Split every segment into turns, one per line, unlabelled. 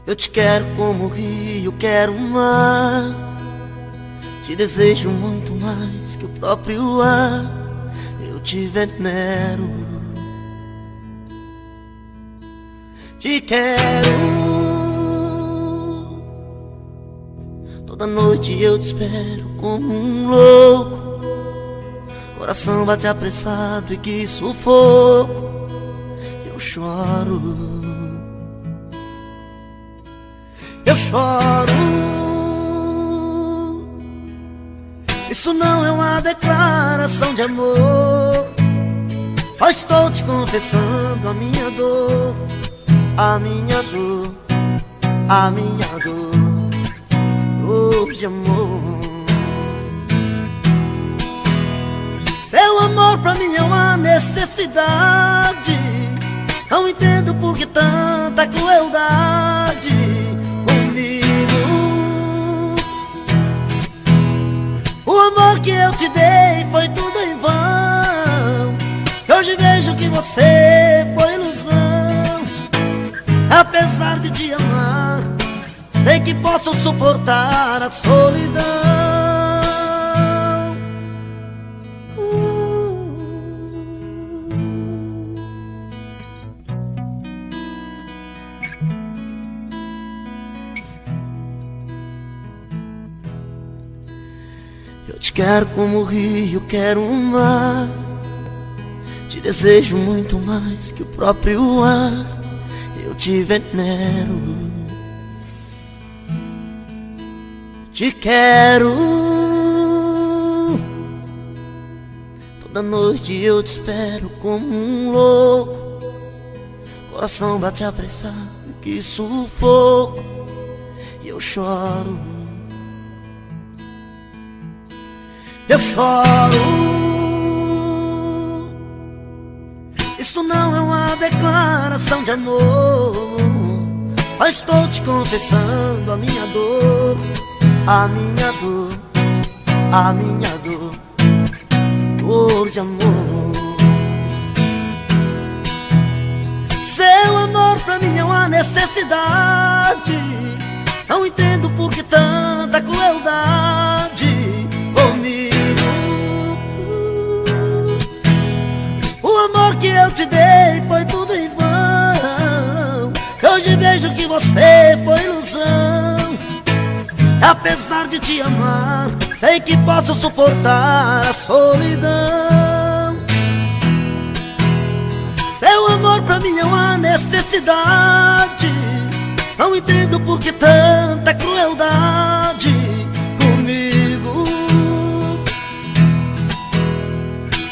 Eu te quero como o rio quer o mar. Te desejo muito mais que o próprio ar. Eu te venero. Te quero. Toda noite eu te espero como um louco. Coração bate apressado e que sufoco. Eu choro. Eu choro. Isso não é uma declaração de amor. Só estou te confessando a minha dor. A minha dor. A minha dor. Dor de amor. Seu amor pra mim é uma necessidade. Não entendo por que tanta crueldade comigo. O amor que eu te dei foi tudo em vão. Hoje vejo que você foi ilusão. Apesar de te amar, sei que posso suportar a solidão. Eu te quero como o rio quer o mar. Te desejo muito mais que o próprio ar. Eu te venero. Te quero. Toda noite eu te espero como um louco. Coração bate apressado, que sufoco. E eu choro. Eu choro. Isso não é uma declaração de amor. Só estou te confessando a minha dor. A minha dor. A minha dor. Dor de amor. Seu amor pra mim é uma necessidade. Não entendo por que tanta crueldade comigo. O amor que eu te dei foi tudo em vão. Hoje vejo que você foi ilusão. Apesar de te amar, sei que posso suportar a solidão. Seu amor pra mim é uma necessidade. Não entendo por que tanta crueldade comigo.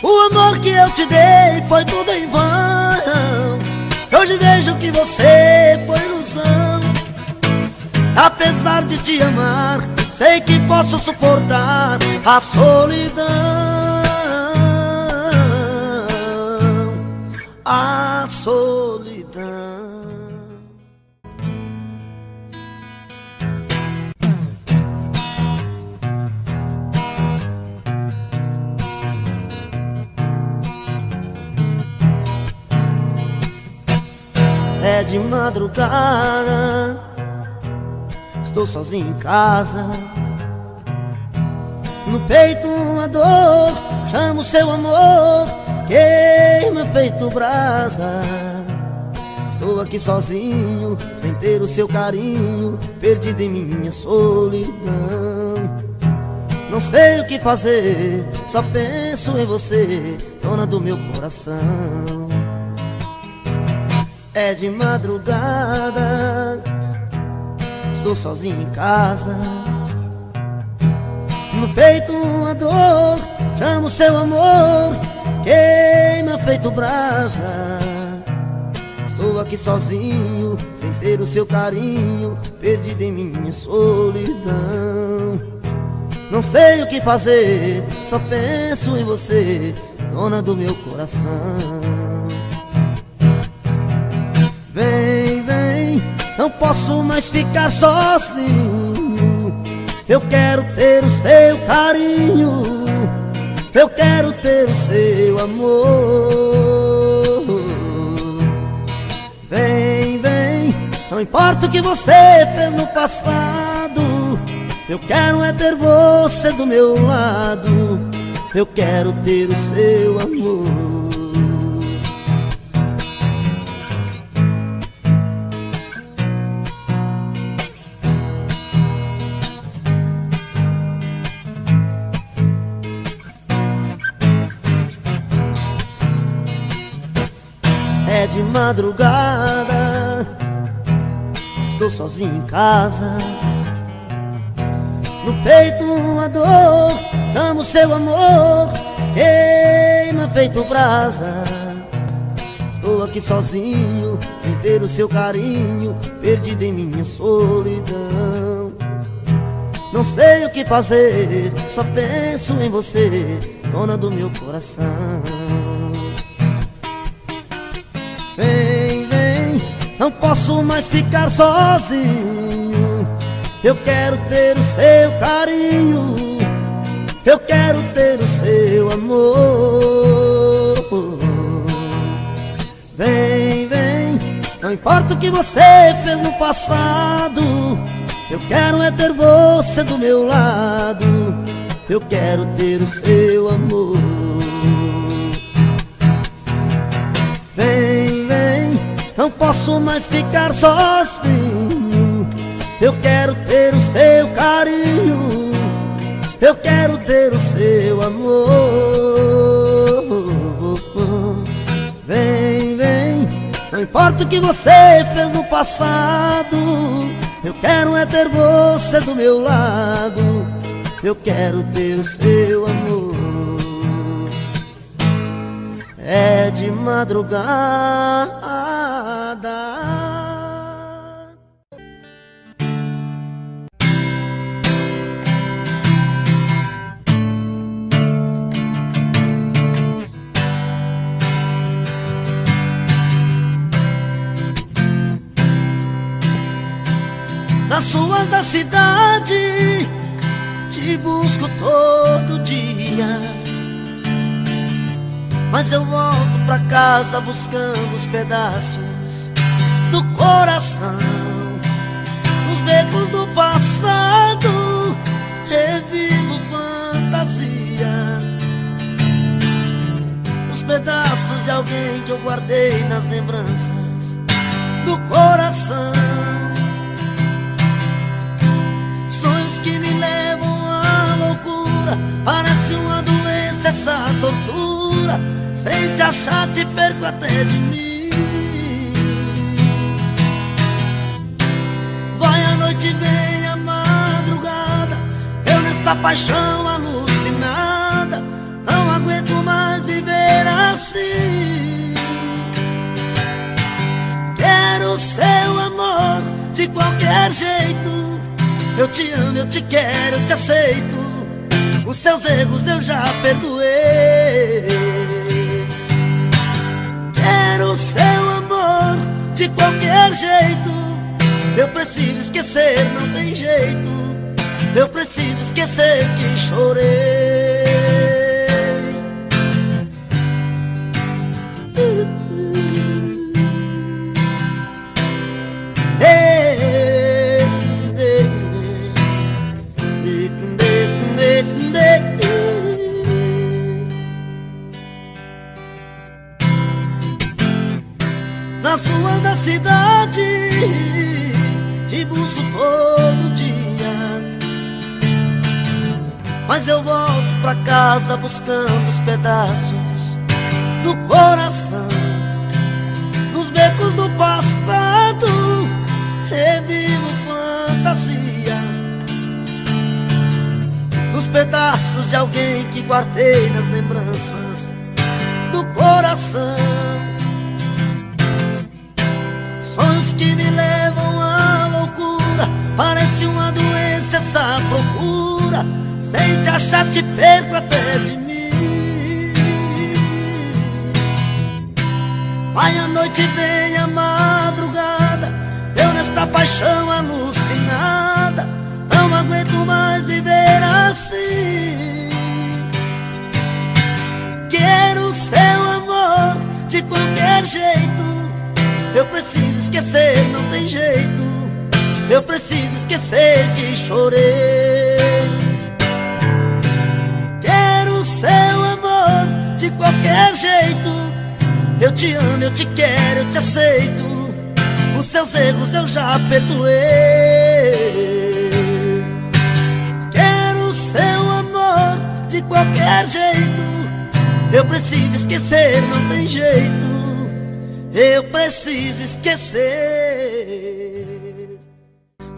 O amor que eu te dei foi tudo em vão. Hoje vejo que você foi ilusão. Apesar de te amar, sei que posso suportar a solidão. A solidão. É de madrugada, estou sozinho em casa. No peito uma dor, chamo seu amor, queima feito brasa. Estou aqui sozinho, sem ter o seu carinho, perdido em minha solidão. Não sei o que fazer, só penso em você, dona do meu coração. É de madrugada, estou sozinho em casa. No peito uma dor, chamo seu amor, queima feito brasa. Estou aqui sozinho, sem ter o seu carinho, perdido em minha solidão. Não sei o que fazer, só penso em você, dona do meu coração. Vem, vem, não posso mais ficar sozinho. Eu quero ter o seu carinho, eu quero ter o seu amor. Vem, vem, Não importa o que você fez no passado, eu quero é ter você do meu lado. Eu quero ter o seu amor. É de madrugada, estou sozinho em casa. No peito uma dor, amo seu amor, queima feito brasa. Estou aqui sozinho, sem ter o seu carinho, perdido em minha solidão. Não sei o que fazer, só penso em você, dona do meu coração. Vem, vem, não posso mais ficar sozinho. Eu quero ter o seu carinho, eu quero ter o seu amor. Vem, vem, não importa o que você fez no passado, eu quero é ter você do meu lado. Eu quero ter o seu amor. Vem, vem, não posso mais ficar sozinho. Eu quero ter o seu carinho, eu quero ter o seu amor. Vem, vem, não importa o que você fez no passado, eu quero é ter você do meu lado. Eu quero ter o seu amor. É de madrugada. Nas ruas da cidade te busco todo dia, mas eu volto pra casa buscando os pedaços do coração. Nos becos do passado revivo fantasia, os pedaços de alguém que eu guardei nas lembranças do coração. Que me levam à loucura, parece uma doença essa tortura. Sem te achar te perco até de mim. Vai a noite, vem a madrugada, eu nesta paixão alucinada não aguento mais viver assim. Quero o seu amor de qualquer jeito. Eu te amo, eu te quero, eu te aceito. Os seus erros eu já perdoei. Quero o seu amor de qualquer jeito. Eu preciso esquecer, não tem jeito. Eu preciso esquecer que chorei. Nas ruas da cidade te busco todo dia, mas eu volto pra casa buscando os pedaços do coração. Nos becos do passado revivo fantasia, dos pedaços de alguém que guardei nas lembranças do coração. Sonhos que me levam à loucura, parece uma doença essa procura. Sem te achar te perco até de mim. Vai a noite, vem a madrugada, eu nesta paixão alucinada não aguento mais viver assim. Quero o seu amor de qualquer jeito. Eu preciso esquecer, não tem jeito. Eu preciso esquecer que chorei. Quero seu amor de qualquer jeito. Eu te amo, eu te quero, eu te aceito. Os seus erros eu já perdoei. Quero seu amor de qualquer jeito. Eu preciso esquecer, não tem jeito. Eu preciso esquecer.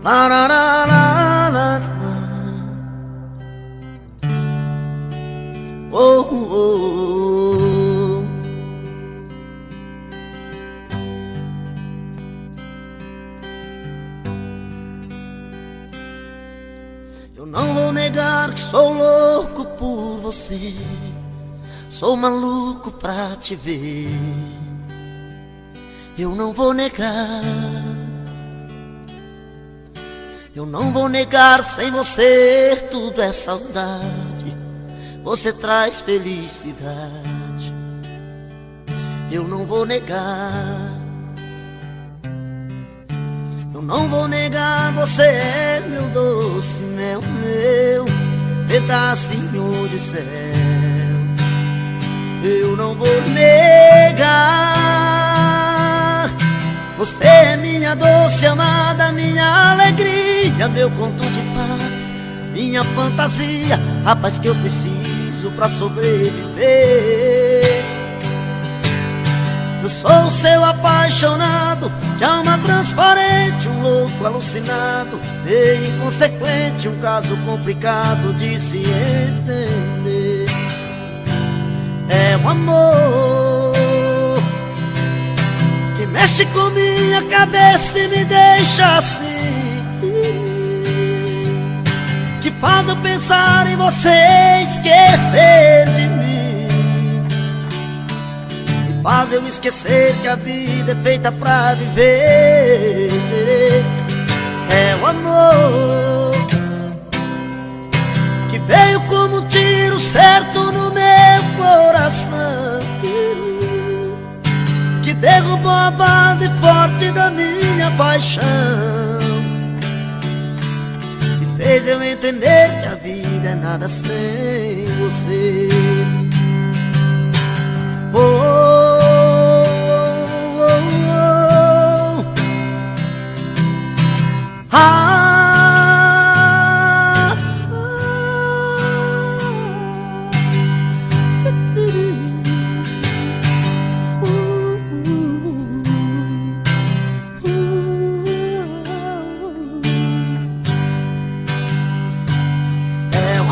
La, la, la, la, la, la. Oh, oh, oh. Eu não vou negar que sou louco por você. Sou maluco pra te ver. Eu não vou negar. Eu não vou negar, sem você tudo é saudade. Você traz felicidade. Eu não vou negar. Eu não vou negar, você é meu doce mel, meu pedacinho de céu. Eu não vou negar. Você é minha doce amada, minha alegria, meu conto de paz, minha fantasia, a paz que eu preciso pra sobreviver. Eu sou o seu apaixonado, de alma transparente, um louco alucinado, meio inconsequente, um caso complicado de se entender. É o amor que mexe com minha cabeça e me deixa assim, que faz eu pensar em você, esquecer de mim, que faz eu esquecer que a vida é feita pra viver. É o amor que veio como um tiro certo no meu coração, que derrubou a base forte da minha paixão, que fez eu entender que a vida é nada sem você. Oh, oh, oh, oh. Ah,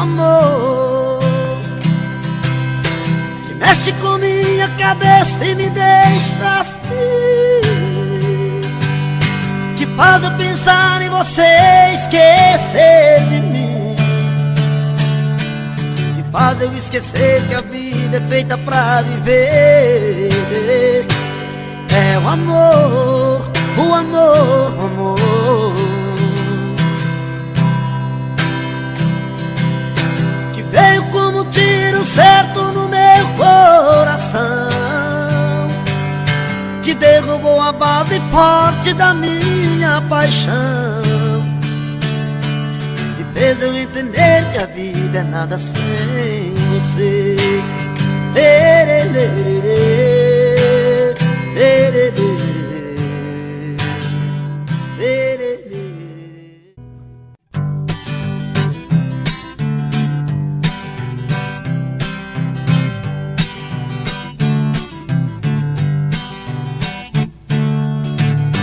amor que mexe com minha cabeça e me deixa assim, que faz eu pensar em você, esquecer de mim, que faz eu esquecer que a vida é feita pra viver. É o amor, o amor, o amor veio como um tiro certo no meu coração, que derrubou a base forte da minha paixão, que fez eu entender que a vida é nada sem você.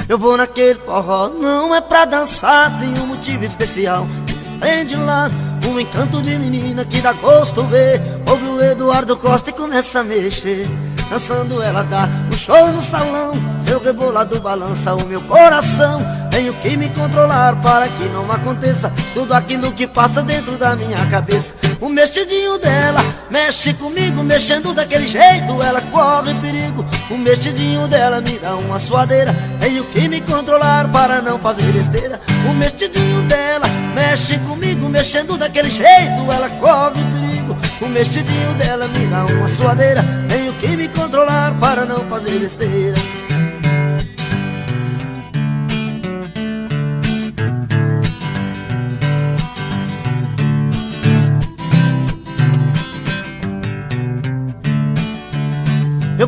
Eu vou naquele forró, não é pra dançar, tem um motivo especial. Prende lá um encanto de menina que dá gosto ver. Ouve o Eduardo Costa e começa a mexer, dançando ela dá um show no salão. Seu rebolado balança o meu coração. Tenho que me controlar para que não aconteça tudo aquilo que passa dentro da minha cabeça. O mexidinho dela mexe comigo, mexendo daquele jeito ela corre perigo. O mexidinho dela me dá uma suadeira. Tenho que me controlar para não fazer besteira. O mexidinho dela mexe comigo, mexendo daquele jeito ela corre perigo. O mexidinho dela me dá uma suadeira. Tenho que me controlar para não fazer besteira.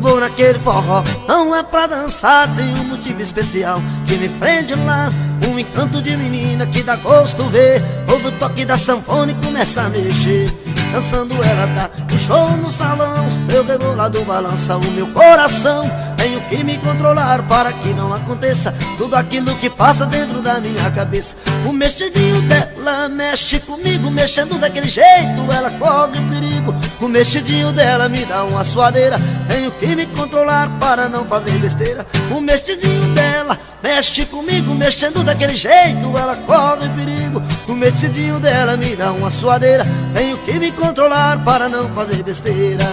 eu vou naquele forró. Não é pra dançar, tem um motivo especial que me prende lá. Um encanto de menina que dá gosto ver. Ouve o toque da sanfona e começa a mexer. Dançando ela dá um show no salão. Seu rebolado balança o meu coração. Tenho que me controlar para que não aconteça tudo aquilo que passa dentro da minha cabeça. O mexidinho dela mexe comigo, mexendo daquele jeito ela corre perigo. O mexidinho dela me dá uma suadeira. Tenho que me controlar para não fazer besteira. O mexidinho dela mexe comigo, mexendo daquele jeito ela corre perigo. O mexidinho dela me dá uma suadeira. Tenho que me controlar para não fazer besteira.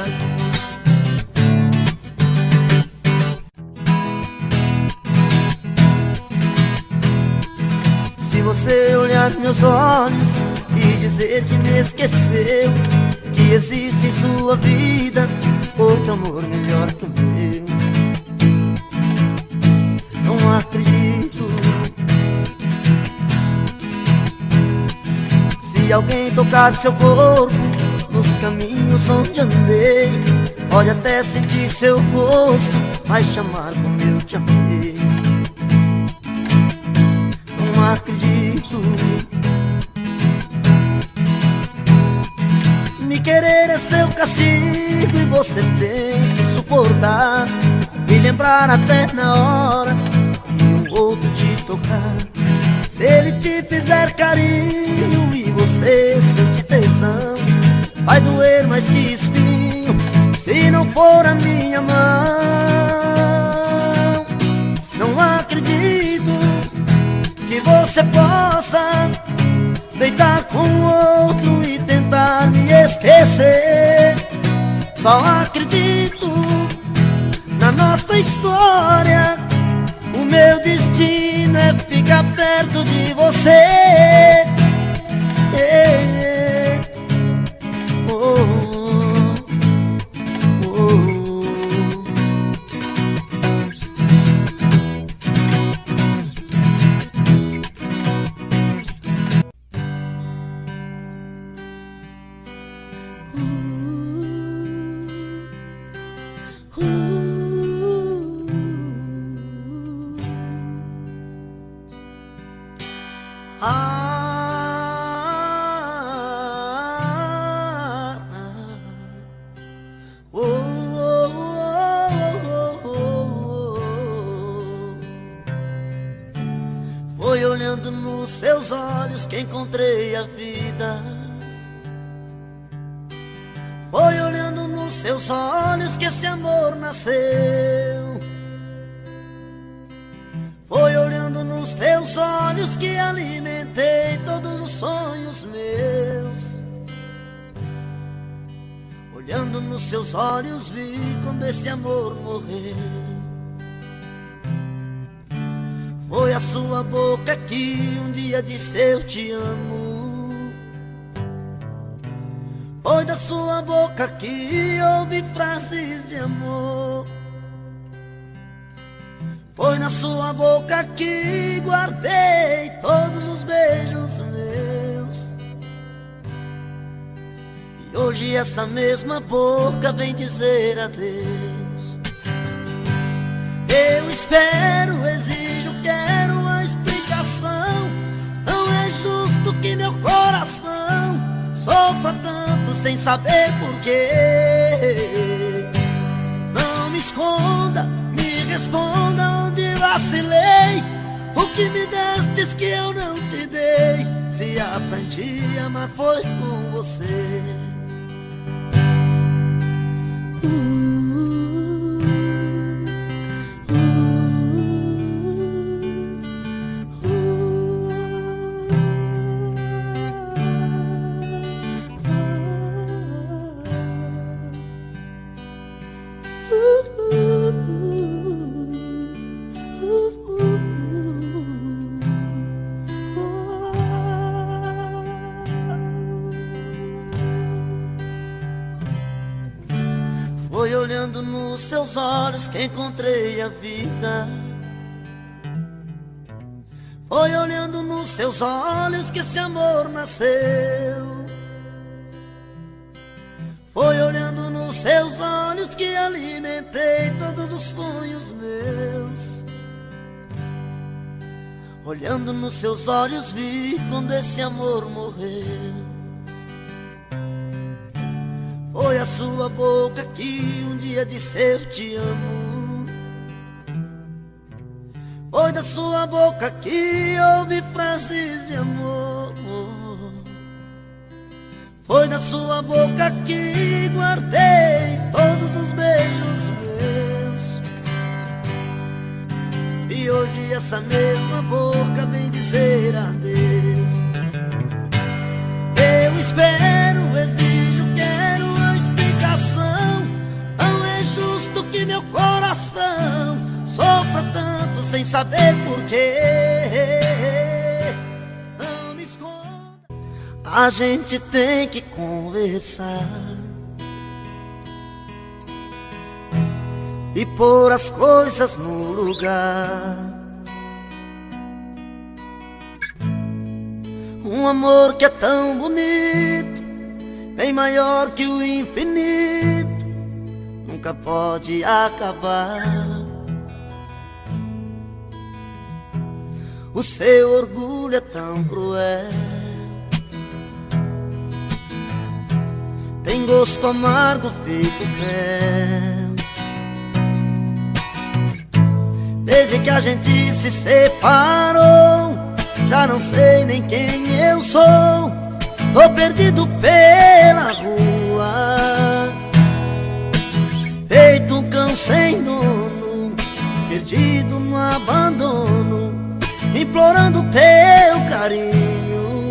Se você olhar meus olhos e dizer que me esqueceu, que existe em sua vida outro amor melhor que o meu, não acredito. Se alguém tocar seu corpo nos caminhos onde andei, pode até sentir seu rosto, mas chamar como eu te amei, não acredito. Me querer é seu castigo e você tem que suportar. Me lembrar até na hora de um outro te tocar. Se ele te fizer carinho e você sente tesão, vai doer mais que espinho se não for a minha mão. Não acredito que você possa deitar com outro e tentar me esquecer. Só acredito na nossa história. O meu destino é ficar perto de você. Foi olhando nos seus olhos que encontrei a vida. Foi olhando nos seus olhos que esse amor nasceu. Foi olhando nos teus olhos que alimentei todos os sonhos meus. Olhando nos seus olhos vi quando esse amor morreu. Foi a sua boca que um dia disse eu te amo. Foi da sua boca que ouvi frases de amor. Foi na sua boca que guardei todos os beijos meus. E hoje essa mesma boca vem dizer adeus. Eu espero, exijo, quero uma explicação. Não é justo que meu coração sofra tanto sem saber porquê. Não me esconda, me responda onde vacilei. O que me destes que eu não te dei. Se aprendi a amar foi com você. Foi olhando nos seus olhos que encontrei a vida. Foi olhando nos seus olhos que esse amor nasceu. Foi olhando nos seus olhos que alimentei todos os sonhos meus. Olhando nos seus olhos vi quando esse amor morreu. Foi a sua boca que um dia disse eu te amo. Foi da sua boca que ouvi frases de amor. Foi da sua boca que guardei todos os beijos meus. E hoje essa mesma boca vem dizer adeus. Eu espero, exijo, quero a explicação. Não é justo que meu coração sofra tanto sem saber porquê. Não me esconda. A gente tem que conversar e pôr as coisas no lugar. Um amor que é tão bonito, bem maior que o infinito, nunca pode acabar. O seu orgulho é tão cruel, tem gosto amargo feito fel. Desde que a gente se separou, já não sei nem quem eu sou. Tô perdido pela rua, feito um cão sem dono, perdido no abandono, implorando teu carinho.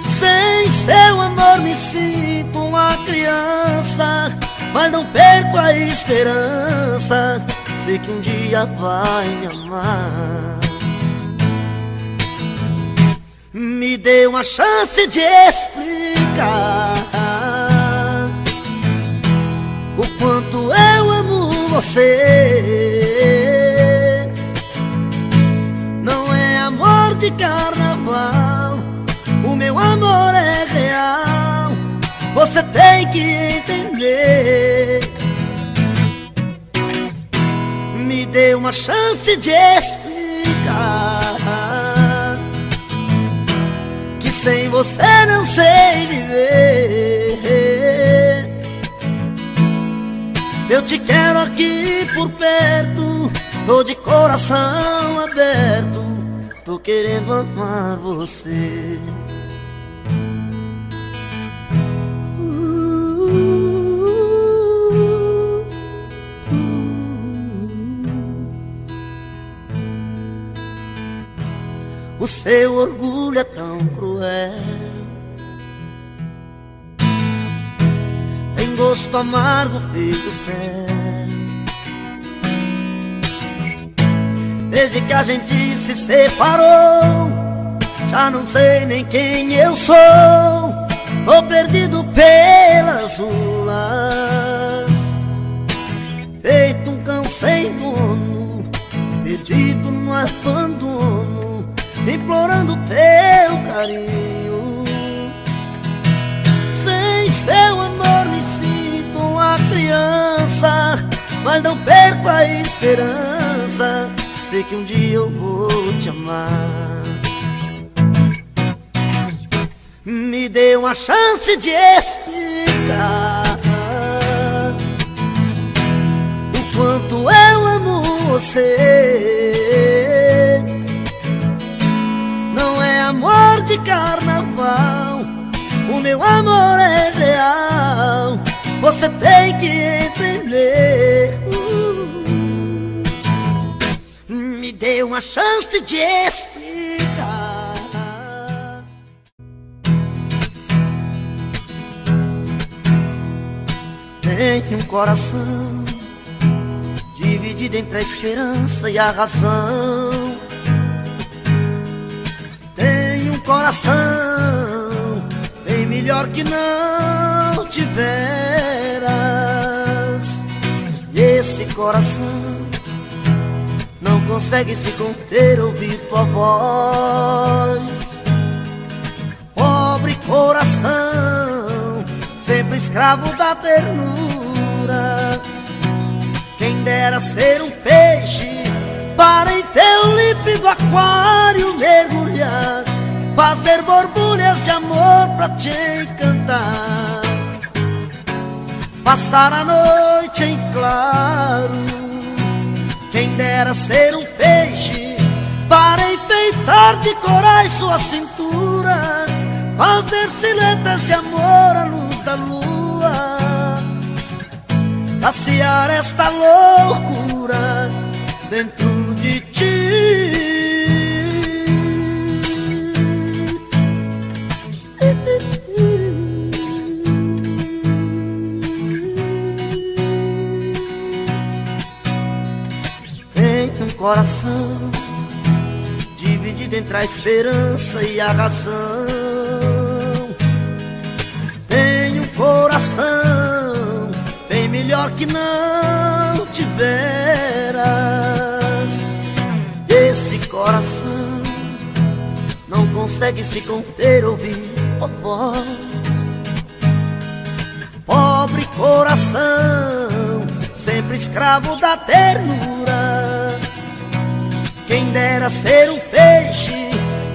Sem seu amor me sinto uma criança, mas não perco a esperança. Sei que um dia vai me amar. Me dê uma chance de explicar o quanto eu amo você. Não é amor de carnaval, o meu amor é real. Você tem que entender. Me dê uma chance de explicar que sem você não sei viver. Eu te quero aqui por perto, tô de coração aberto, tô querendo amar você. O seu orgulho é tão cruel, tem gosto amargo feito fel. Desde que a gente se separou, já não sei nem quem eu sou. Tô perdido pelas ruas, feito um cão sem dono, perdido no abandono, implorando teu carinho. Sem seu amor me sinto uma criança, mas não perco a esperança. Sei que um dia eu vou te amar. Me dê uma chance de explicar o quanto eu amo você. Não é amor de carnaval, o meu amor é real. Você tem que entender. Me dê uma chance de explicar. Tenho um coração dividido entre a esperança e a razão. Tenho um coração bem melhor que não tiveras. E esse coração não consegue se conter, ouvir tua voz. Pobre coração, sempre escravo da ternura. Quem dera ser um peixe para em teu límpido aquário mergulhar, fazer borbulhas de amor pra te encantar, passar a noite em claro. Quem dera ser um peixe para enfeitar de corais sua cintura, fazer silhuetas de amor à luz da lua, saciar esta loucura dentro de ti. Tem um coração dividido entre a esperança e a razão. Tem um coração bem melhor que não tiveras. Esse coração não consegue se conter, ouvir a voz. Pobre coração, sempre escravo da ternura. Quem dera ser um peixe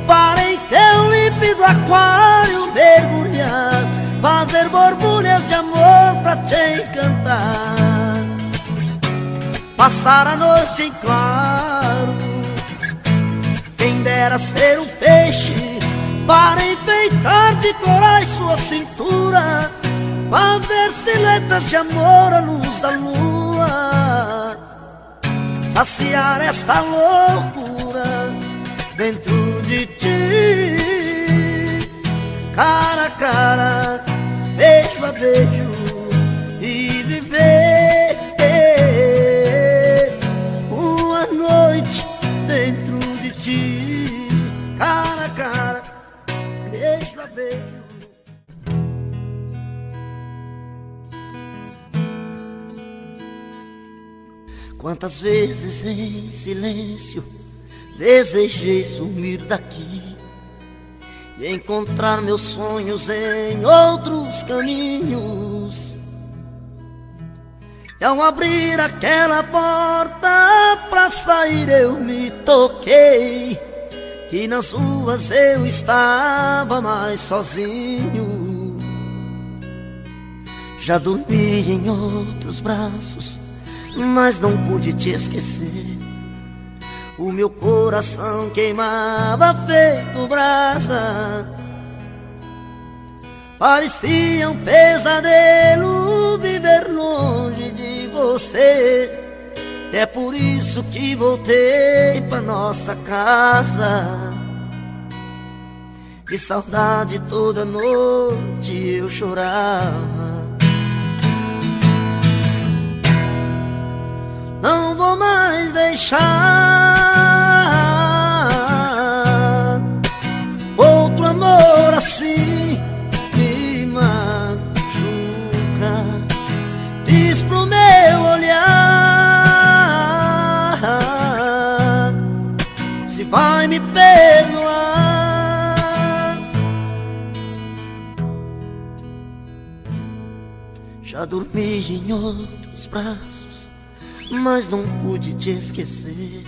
para em teu límpido aquário mergulhar, fazer borbulhas de amor pra te encantar, passar a noite em claro. Quem dera ser um peixe para enfeitar de corais sua cintura, fazer silhuetas de amor à luz da lua, saciar esta loucura dentro de ti. Cara a cara, beijo a beijo, e viver uma noite dentro de ti. Cara a cara, beijo a beijo. Quantas vezes em silêncio desejei sumir daqui e encontrar meus sonhos em outros caminhos. E ao abrir aquela porta pra sair eu me toquei que nas ruas eu estava mais sozinho. Já dormi em outros braços, mas não pude te esquecer. O meu coração queimava feito brasa. Parecia um pesadelo viver longe de você. É por isso que voltei pra nossa casa. De saudade toda noite eu chorava. Não vou mais deixar outro amor assim me machuca. Diz pro meu olhar se vai me perdoar. Já dormi em outros braços, mas não pude te esquecer.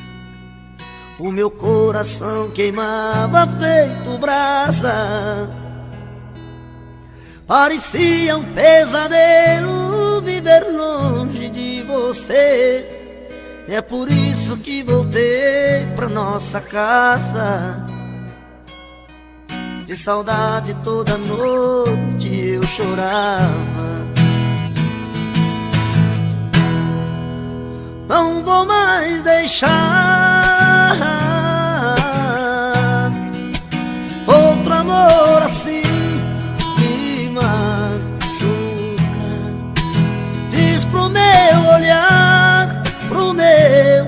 O meu coração queimava feito brasa. Parecia um pesadelo viver longe de você. É por isso que voltei pra nossa casa. De saudade toda noite eu chorava. Não vou mais deixar outro amor assim me machuca. Diz pro meu olhar, pro meu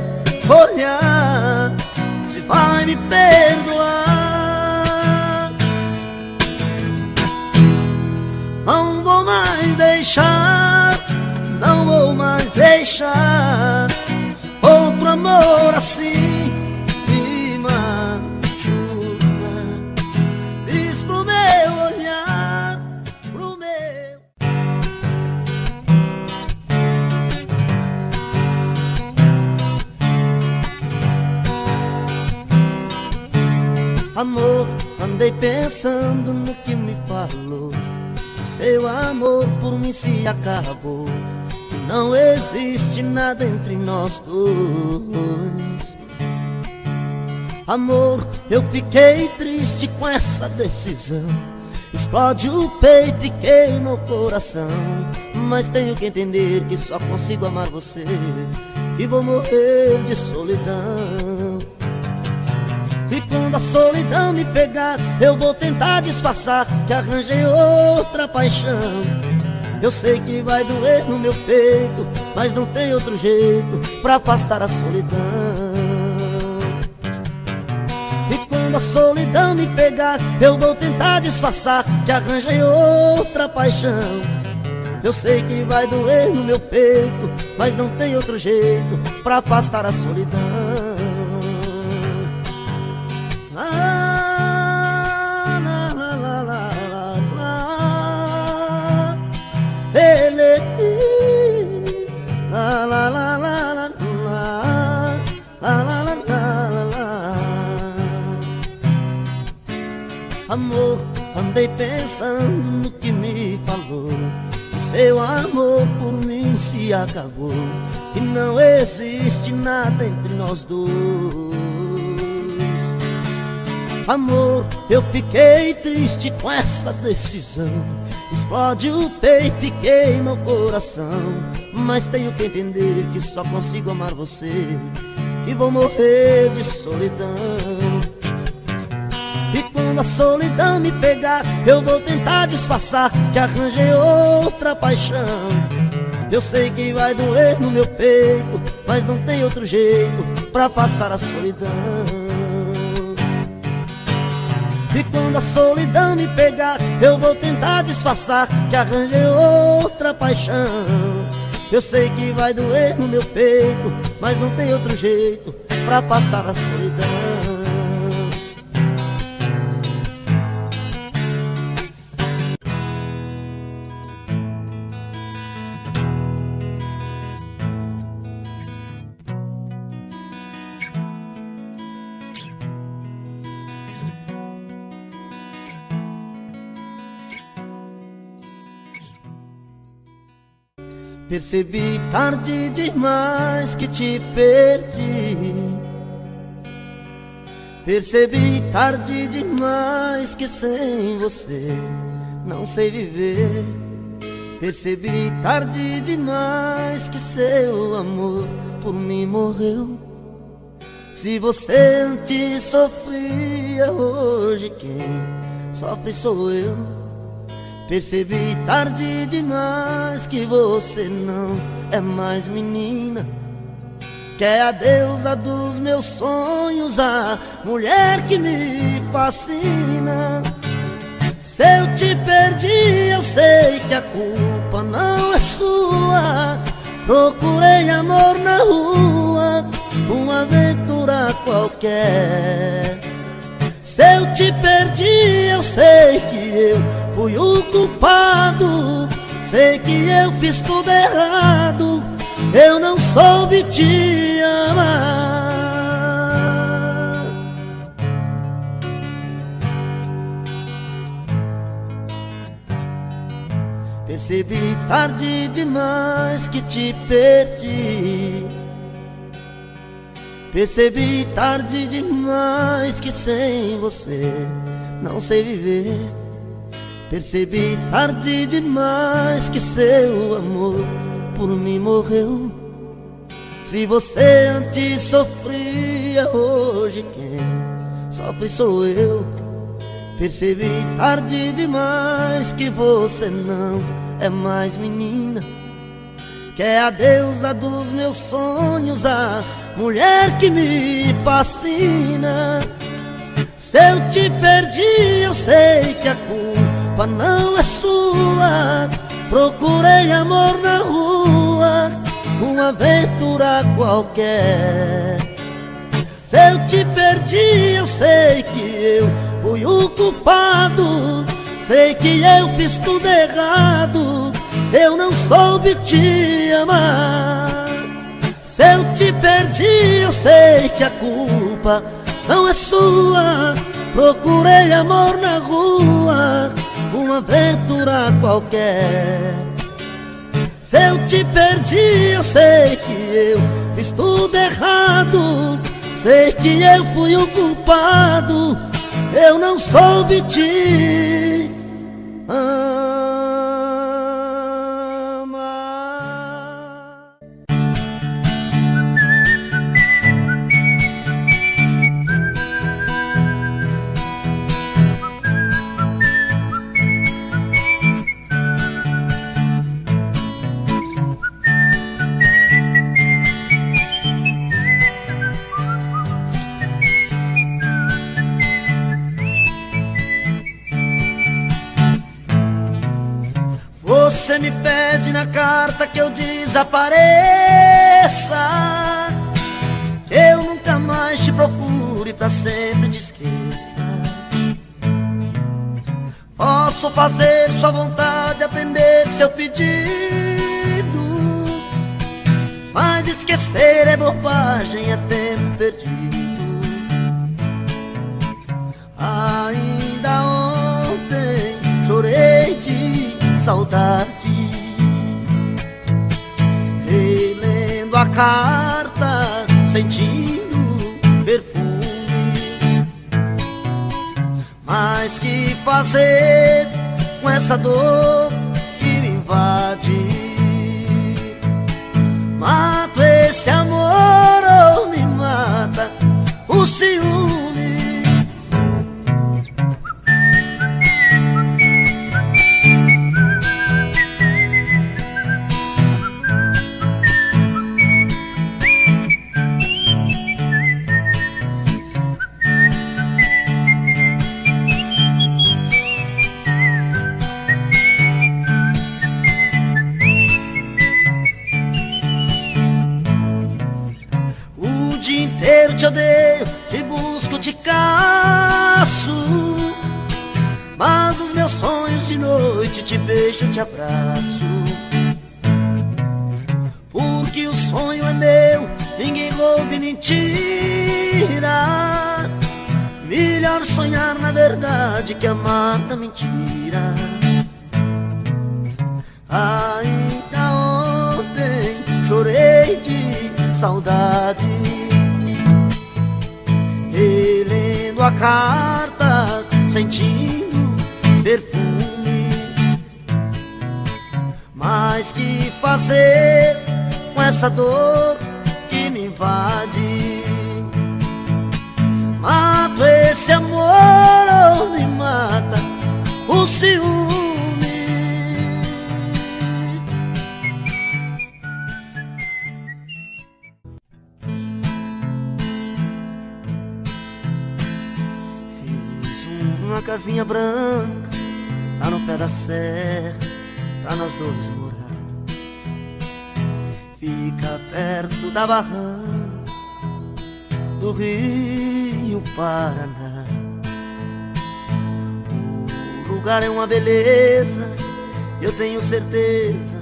olhar, se vai me perdoar. Não vou mais deixar, não vou mais deixar outro amor assim me machuca. Diz pro meu olhar, pro meu. Amor, andei pensando no que me falou, que seu amor por mim se acabou, que não existe nada entre nós dois. Amor, eu fiquei triste com essa decisão, explode o peito e queima o coração, mas tenho que entender que só consigo amar você, que vou morrer de solidão. E quando a solidão me pegar, eu vou tentar disfarçar que arranjei outra paixão. Eu sei que vai doer no meu peito, mas não tem outro jeito pra afastar a solidão. E quando a solidão me pegar, eu vou tentar disfarçar que arranjei outra paixão. Eu sei que vai doer no meu peito, mas não tem outro jeito pra afastar a solidão. Amor, andei pensando no que me falou, que seu amor por mim se acabou, que não existe nada entre nós dois. Amor, eu fiquei triste com essa decisão, explode o peito e queima o coração, mas tenho que entender que só consigo amar você, que vou morrer de solidão. E quando a solidão me pegar, eu vou tentar disfarçar que arranjei outra paixão. Eu sei que vai doer no meu peito, mas não tem outro jeito pra afastar a solidão. E quando a solidão me pegar, eu vou tentar disfarçar que arranjei outra paixão. Eu sei que vai doer no meu peito, mas não tem outro jeito pra afastar a solidão. Percebi tarde demais que te perdi. Percebi tarde demais que sem você não sei viver. Percebi tarde demais que seu amor por mim morreu. Se você antes sofria, hoje quem sofre sou eu. Percebi tarde demais que você não é mais menina, que é a deusa dos meus sonhos, a mulher que me fascina. Se eu te perdi, eu sei que a culpa não é sua. Procurei amor na rua, uma aventura qualquer. Se eu te perdi, eu sei que eu fui o culpado, sei que eu fiz tudo errado, eu não soube te amar. Percebi tarde demais que te perdi. Percebi tarde demais que sem você não sei viver. Percebi tarde demais que seu amor por mim morreu. Se você antes sofria, hoje quem sofre sou eu. Percebi tarde demais que você não é mais menina, que é a deusa dos meus sonhos, a mulher que me fascina. Se eu te perdi, eu sei que a culpa não é sua. Procurei amor na rua, uma aventura qualquer. Se eu te perdi, eu sei que eu fui o culpado, sei que eu fiz tudo errado, eu não soube te amar. Se eu te perdi, eu sei que a culpa não é sua. Procurei amor na rua, uma aventura qualquer. Se eu te perdi, eu sei que eu fiz tudo errado. Sei que eu fui o culpado, eu não soube te amar. Você me pede na carta que eu desapareça, que eu nunca mais te procure, pra sempre te esqueça. Posso fazer sua vontade, atender seu pedido, mas esquecer é bobagem, é tempo perdido. Ainda ontem chorei de saudade, relendo a carta, sentindo perfume. Mas que fazer com essa dor que me invade? Mato esse amor ou me mata o ciúme? Eu te odeio, te busco, te caço, mas os meus sonhos de noite te beijo, te abraço. Porque o sonho é meu, ninguém rouba e nem tira. Melhor sonhar na verdade que amar da mentira. Ainda ontem chorei de saudade, relendo a carta, sentindo perfume. Mas que fazer com essa dor que me invade? Mato esse amor ou me mata o ciúme? Uma casinha branca lá no pé da serra, pra nós dois morar. Fica perto da barranca do Rio Paraná. O lugar é uma beleza, eu tenho certeza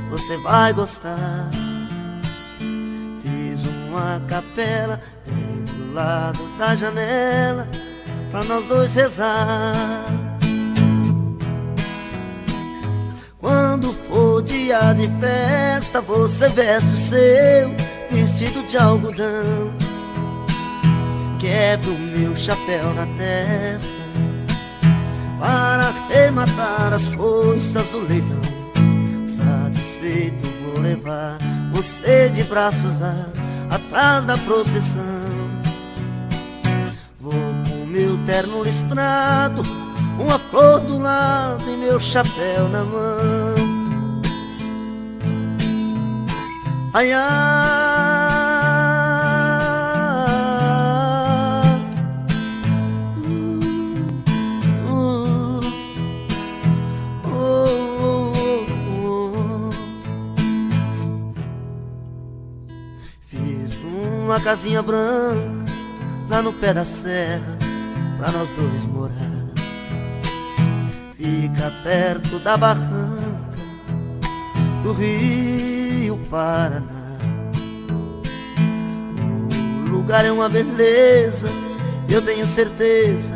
você vai gostar. Fiz uma capela bem do lado da janela pra nós dois rezar. Quando for dia de festa, você veste o seu vestido de algodão. Quebro o meu chapéu na testa para arrematar as coisas do leilão. Satisfeito vou levar você de braços atrás da procissão. Vou com meu terno listrado, uma flor do lado e meu chapéu na mão. Ai, ai, Fiz uma casinha branca lá no pé da serra pra nós dois morar. Fica perto da barranca do Rio Paraná. O lugar é uma beleza, eu tenho certeza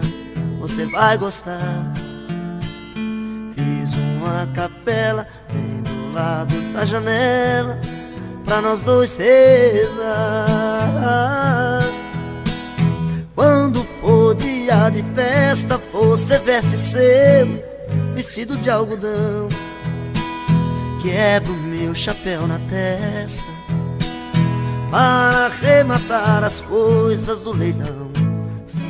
você vai gostar. Fiz uma capela bem do lado da janela pra nós dois rezar. Quando for dia de festa, você veste seu vestido de algodão. Quebro meu chapéu na testa para arrematar as coisas do leilão.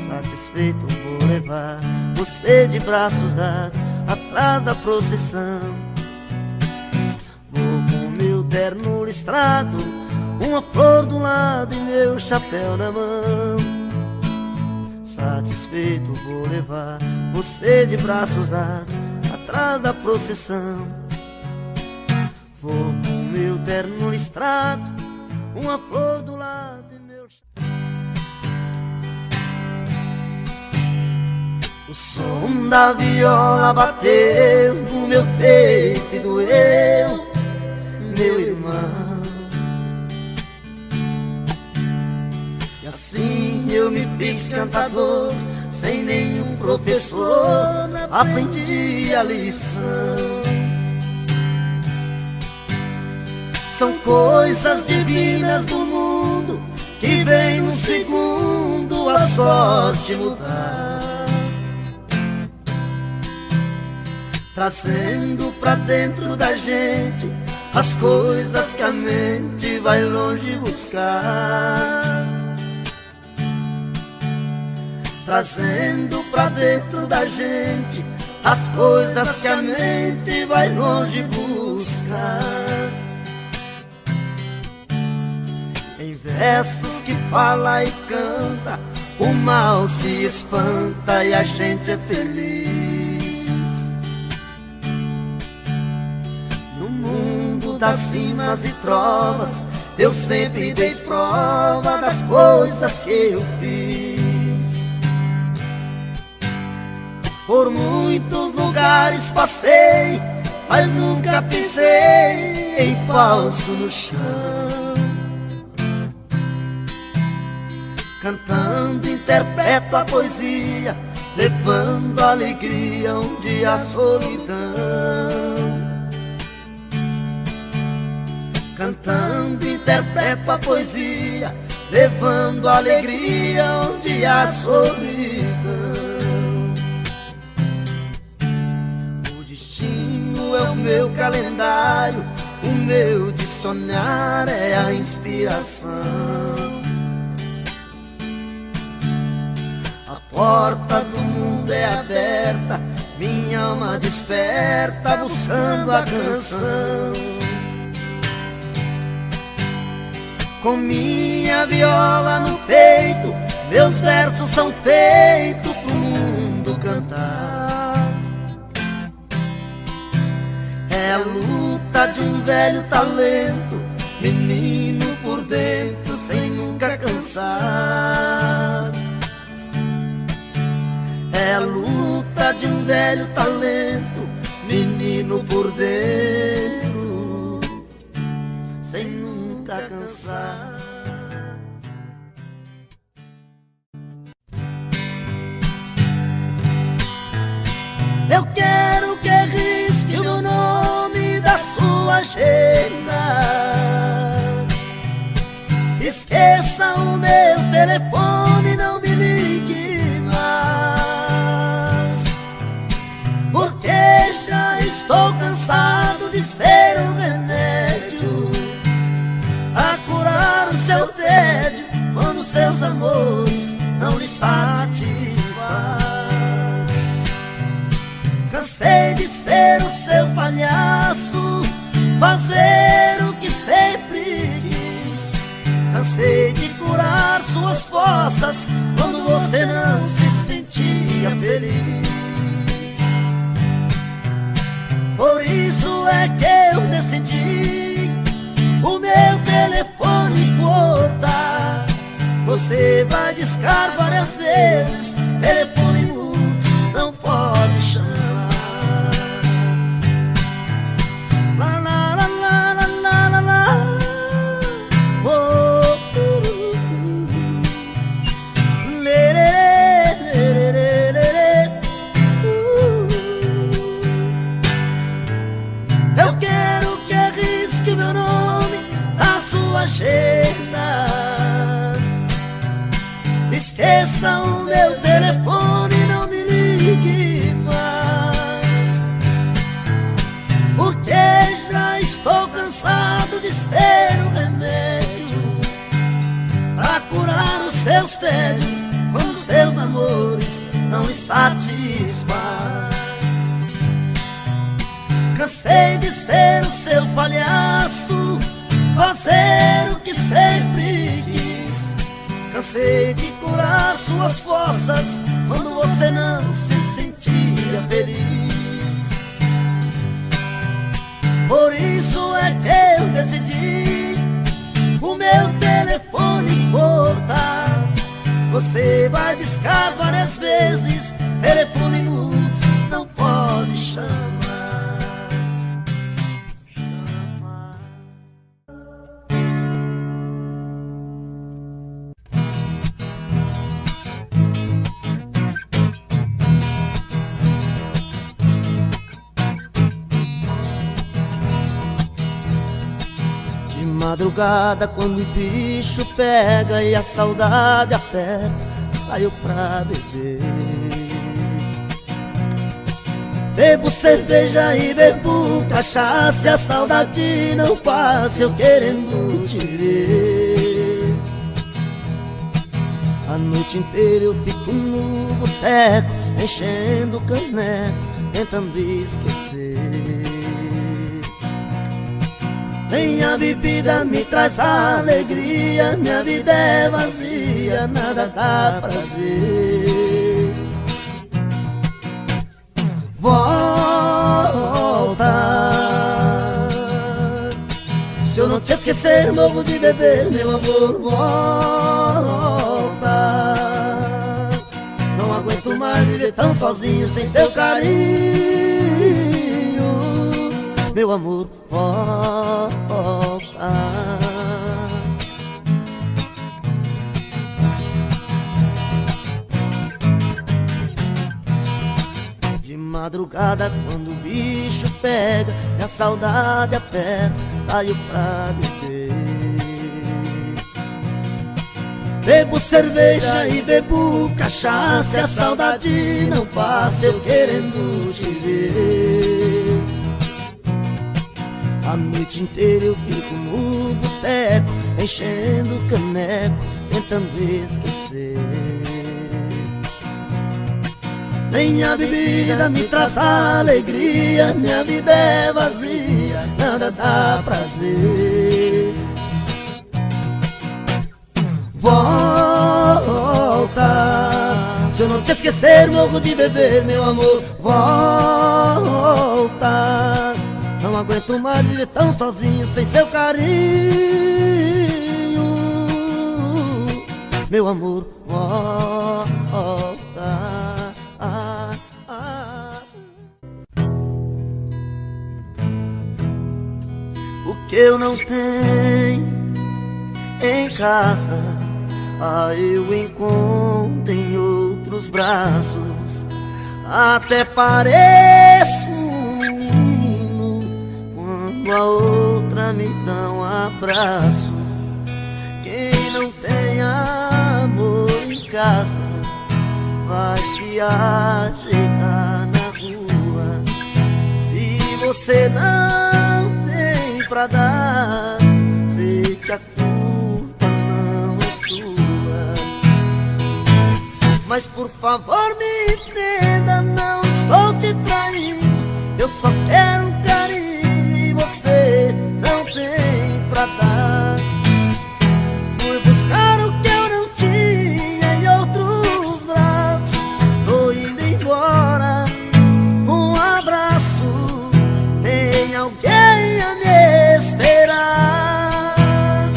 Satisfeito vou levar você de braços dados atrás da procissão. Vou com meu terno listrado, uma flor do lado e meu chapéu na mão. Satisfeito vou levar você de braços dados atrás da procissão. Vou com meu terno listrado, uma flor do lado e meu chapéu. O som da viola bateu no meu peito e doeu, meu irmão. E assim eu me fiz cantador, sem nenhum professor, aprendi a lição. São coisas divinas do mundo que vem num segundo a sorte mudar, trazendo pra dentro da gente as coisas que a mente vai longe buscar. Trazendo pra dentro da gente as coisas que a mente vai longe buscar. Em versos que fala e canta, o mal se espanta e a gente é feliz. No mundo das rimas e trovas, eu sempre dei prova das coisas que eu fiz. Por muitos lugares passei, mas nunca pisei em falso no chão. Cantando interpreto a poesia, levando alegria onde há solidão. Cantando interpreto a poesia, levando alegria onde há solidão. O destino é o meu calendário, o meu dicionário é a inspiração. A porta do mundo é aberta, minha alma desperta buscando a canção. Com minha viola no peito, meus versos são feitos pro mundo cantar. É a luta de um velho talento, menino por dentro sem nunca cansar. É a luta de um velho talento, menino por dentro, sem nunca cansar. Eu quero que risque o meu nome da sua agenda. Esqueça o meu telefone, não me ligue mais, porque já estou cansado de ser um remédio a curar o seu tédio quando seus amores não lhe satisfaz. Cansei de ser o seu palhaço, fazer o que sempre quis. Cansei de curar suas fossas quando você não se sentia feliz. Por isso é que eu decidi o meu telefone cortar. Você vai discar várias vezes, telefone mudo não pode chamar. La la la la la la la la. Oh, lê, lê, lê. seus tédios, quando seus amores não me satisfaz. Cansei de ser o seu palhaço, fazer o que sempre quis. Cansei de curar suas fossas quando você não se sentia feliz. Por isso é que eu decidi o meu telefone cortar. Você vai discar várias vezes, telefone mudo não pode chamar. Madrugada, quando o bicho pega e a saudade aperta, saio pra beber. Bebo cerveja e bebo cachaça, e a saudade não passa, eu querendo te ver. A noite inteira eu fico no boteco, enchendo o caneco, tentando esquecer. Nem a bebida me traz alegria, minha vida é vazia, nada dá prazer. Volta, se eu não te esquecer, morro de beber, meu amor, volta. Não aguento mais viver tão sozinho, sem seu carinho. Meu amor, volta. De madrugada, quando o bicho pega e a saudade aperta, saio pra beber. Bebo cerveja e bebo cachaça, e a saudade não passa, eu querendo te ver. A noite inteira eu fico no boteco, enchendo o caneco, tentando esquecer. Nem a bebida me traz alegria, minha vida é vazia, nada dá prazer. Volta, se eu não te esquecer, morro de beber, meu amor, volta. Não aguento mais viver tão sozinho, sem seu carinho. Meu amor, volta. O que eu não tenho em casa, eu encontro em outros braços. Até pareço a outra me dá um abraço. Quem não tem amor em casa vai se ajeitar na rua. Se você não tem pra dar, sei que a culpa não é sua. Mas por favor me entenda, não estou te traindo, eu só quero um carinho. Você não tem pra dar. Fui buscar o que eu não tinha em outros braços. Tô indo embora, um abraço. Tem alguém a me esperar.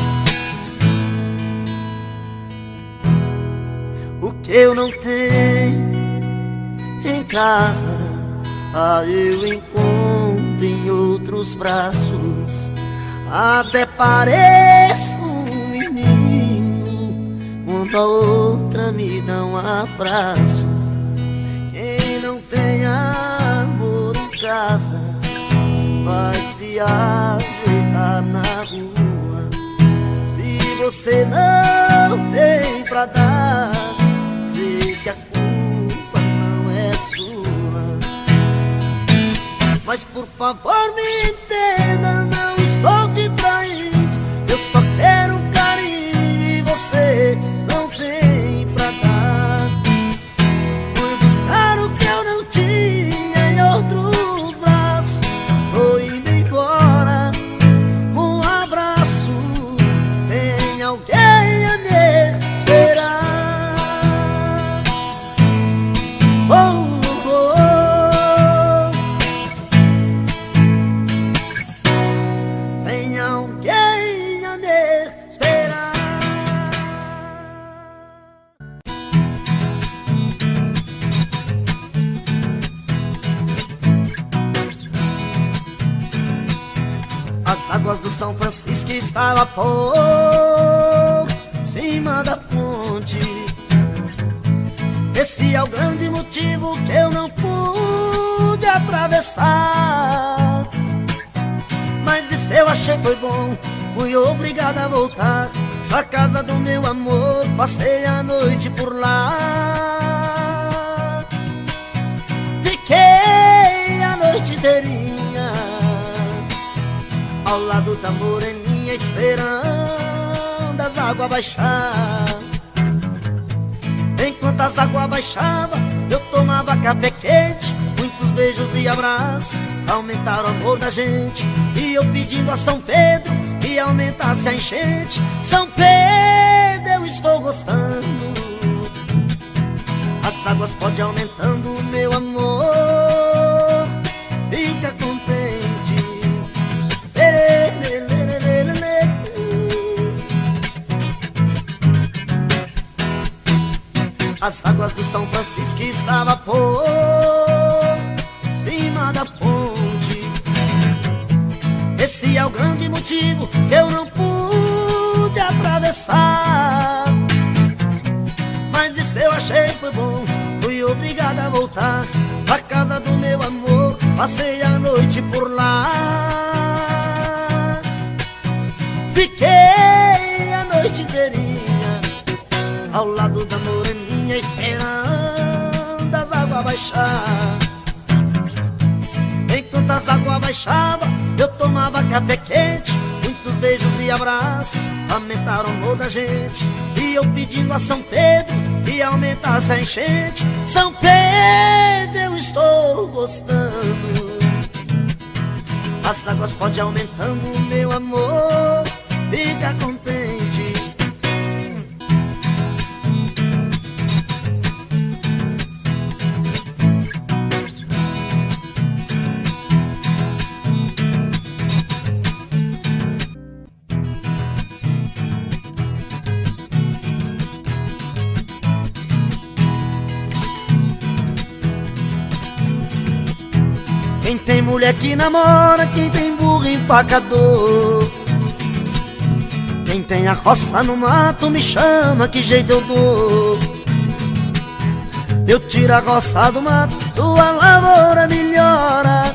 O que eu não tenho em casa, eu encontro em outros braços. Até pareço um menino quando a outra me dá um abraço. Quem não tem amor em casa vai se ajeitar na rua. Se você não tem pra dar, sei que a culpa não é sua. Mas por favor me entenda, não estou te traindo, eu só quero um carinho e você não tem As águas do São Francisco estavam por cima da ponte. Esse é o grande motivo que eu não pude atravessar. Mas isso eu achei foi bom, fui obrigado a voltar pra casa do meu amor. Passei a noite por lá, fiquei a noite inteirinha ao lado da moreninha, esperando as águas baixar. Enquanto as águas baixavam, eu tomava café quente, muitos beijos e abraços, aumentaram o amor da gente. E eu pedindo a São Pedro que aumentasse a enchente. São Pedro, eu estou gostando, as águas podem aumentando, meu amor, fica contente. As águas do São Francisco estavam por cima da ponte. Esse é o grande motivo que eu não pude atravessar. Mas isso eu achei foi bom, fui obrigado a voltar pra casa do meu amor. Passei a noite por lá, fiquei a noite inteirinha ao lado da moreninha, esperando as águas baixar. Enquanto as águas baixavam, eu tomava café quente, muitos beijos e abraços, aumentaram o amor da gente. E eu pedindo a São Pedro que aumentasse a enchente. São Pedro, eu estou gostando, as águas podem aumentando, meu amor, fica contente. Quem tem mulher que namora, quem tem burro empacador, quem tem a roça no mato me chama, que jeito eu dou. Eu tiro a roça do mato, sua lavoura melhora.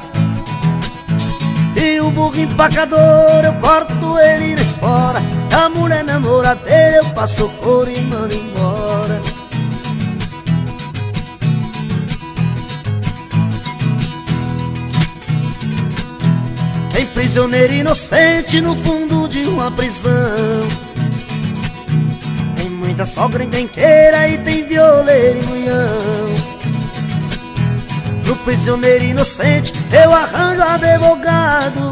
E o burro empacador eu corto ele na espora. A mulher namoradeira eu passo cor e mando embora. Tem prisioneiro inocente no fundo de uma prisão, tem muita sogra encrenqueira e tem violeiro e munhão. No prisioneiro inocente eu arranjo advogado,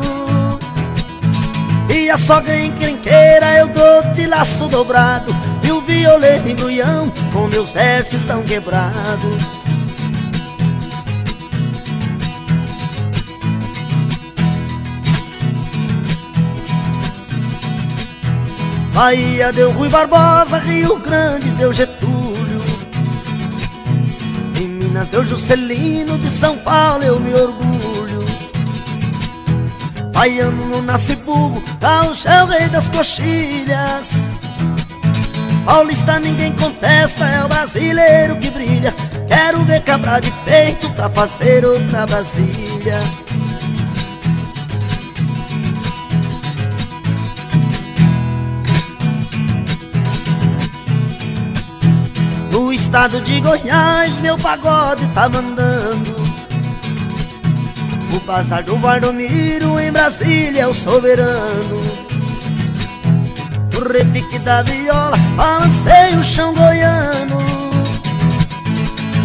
e a sogra encrenqueira eu dou de laço dobrado. E o violeiro e munhão com meus versos estão quebrados. Bahia deu Rui Barbosa, Rio Grande deu Getúlio, em Minas deu Juscelino, de São Paulo eu me orgulho. Baiano não nasce burro, Gaúcho é o rei das coxilhas. Paulista ninguém contesta, é o brasileiro que brilha. Quero ver cabra de peito pra fazer outra vasilha. No estado de Goiás meu pagode tá mandando, o bazar do Valdomiro em Brasília é o soberano. No repique da viola balancei o chão goiano.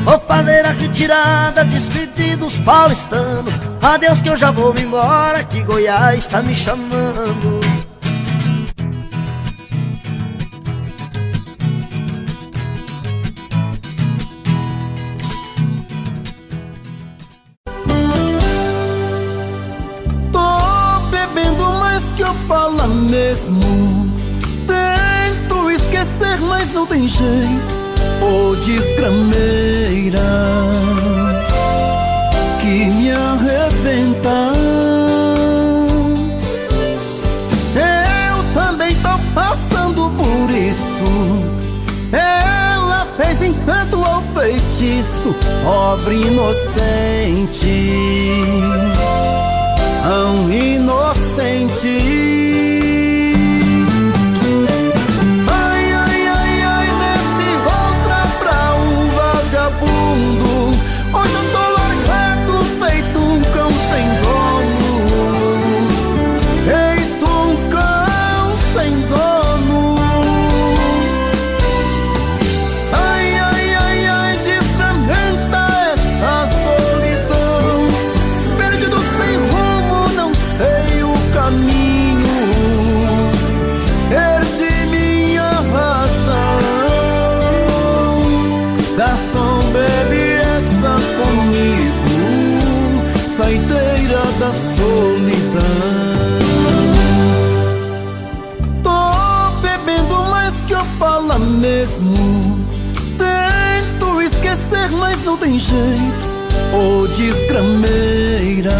Vou fazer a retirada, despedir dos paulistanos. Adeus que eu já vou me embora, que Goiás tá me chamando.
Fala mesmo, tento esquecer, mas não tem jeito. Ô desgrameira que me arrebenta, isso. Ela fez encanto ao feitiço, pobre inocente, tão inocente. Hoje eu tô largado, feito um cão sem dono. Feito um cão sem dono. Ai, ai, ai, ai, desgramenta essa solidão. Perdido sem rumo, não sei o caminho. Perdi minha razão. Garçom, bebe comigo, saideira da solidão. Tô bebendo mais que Opala mesmo. Tento esquecer, mas não tem jeito. Ô desgrameira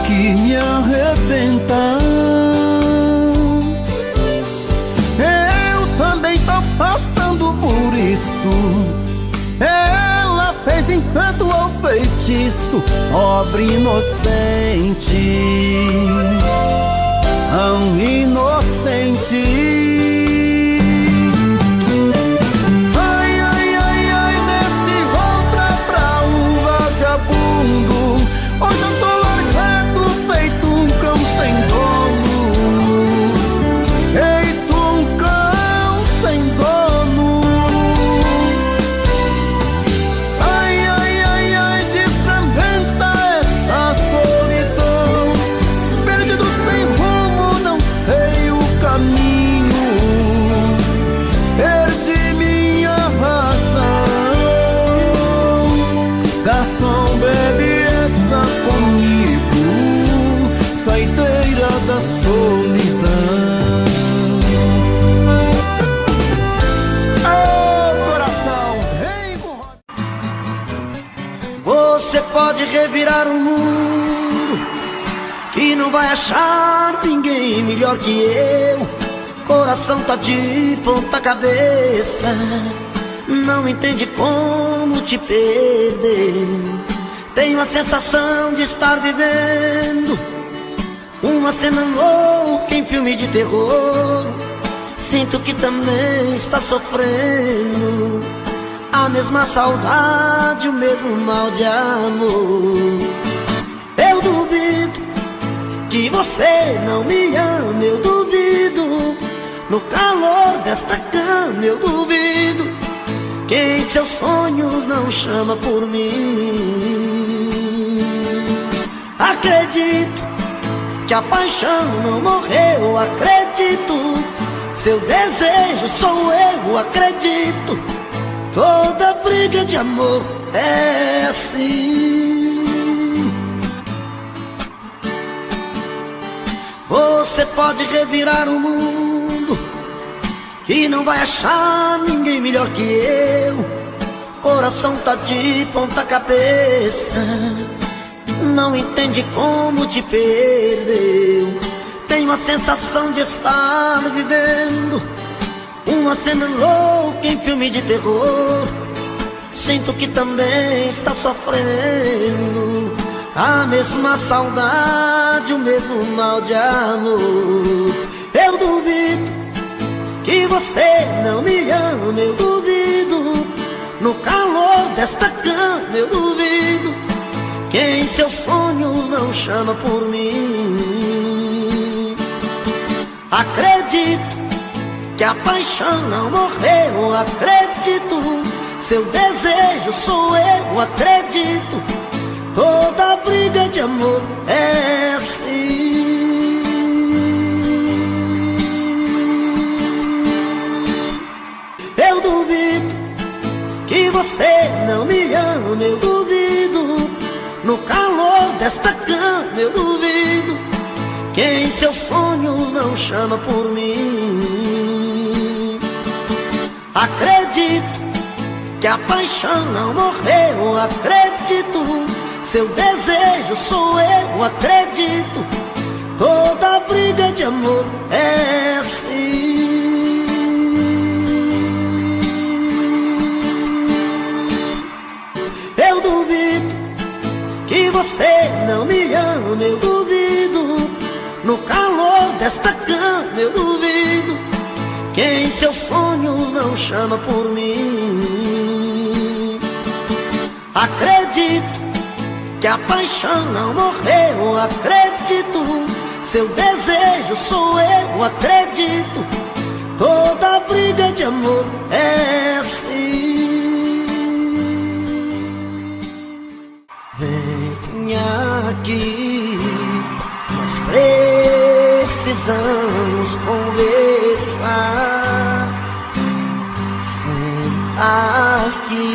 que me arrebenta. Eu também tô passando por isso. Ela fez encanto ao feitiço, pobre inocente, tão inocente. Ai, ai, ai, ai, desse outra pra um vagabundo. Hoje eu tô largado, feito um cão sem dono. Feito um cão sem dono. Garçom, bebe essa comigo, saideira da solidão. Oh, coração, vem com...
Você pode revirar o mundo, que não vai achar ninguém melhor que eu. Coração tá de ponta cabeça, não entende como te perder. Tenho a sensação de estar vivendo uma cena louca em filme de terror. Sinto que também está sofrendo a mesma saudade, o mesmo mal de amor. Eu duvido que você não me ama, eu duvido. No calor desta cama eu duvido que em seus sonhos não chama por mim. Acredito que a paixão não morreu, acredito. Seu desejo sou eu, acredito. Toda briga de amor é assim. Você pode revirar o mundo, e não vai achar ninguém melhor que eu. Coração tá de ponta cabeça, não entende como te perdeu. Tenho a sensação de estar vivendo uma cena louca em filme de terror. Sinto que também está sofrendo a mesma saudade, o mesmo mal de amor. Eu duvido que você não me ama, eu duvido. No calor desta cama eu duvido que em seus sonhos não chama por mim. Acredito que a paixão não morreu, acredito. Seu desejo sou eu, acredito. Toda briga de amor é assim. Eu duvido que você não me ama, eu duvido. No calor desta cama eu duvido que em seus sonhos não chama por mim. Acredito que a paixão não morreu, acredito. Seu desejo sou eu, acredito. Toda briga de amor é assim. chama por mim. Acredito que a paixão não morreu, acredito. Seu desejo sou eu, acredito. Toda briga de amor é assim. Vem aqui, nós precisamos conversar. Senta aqui,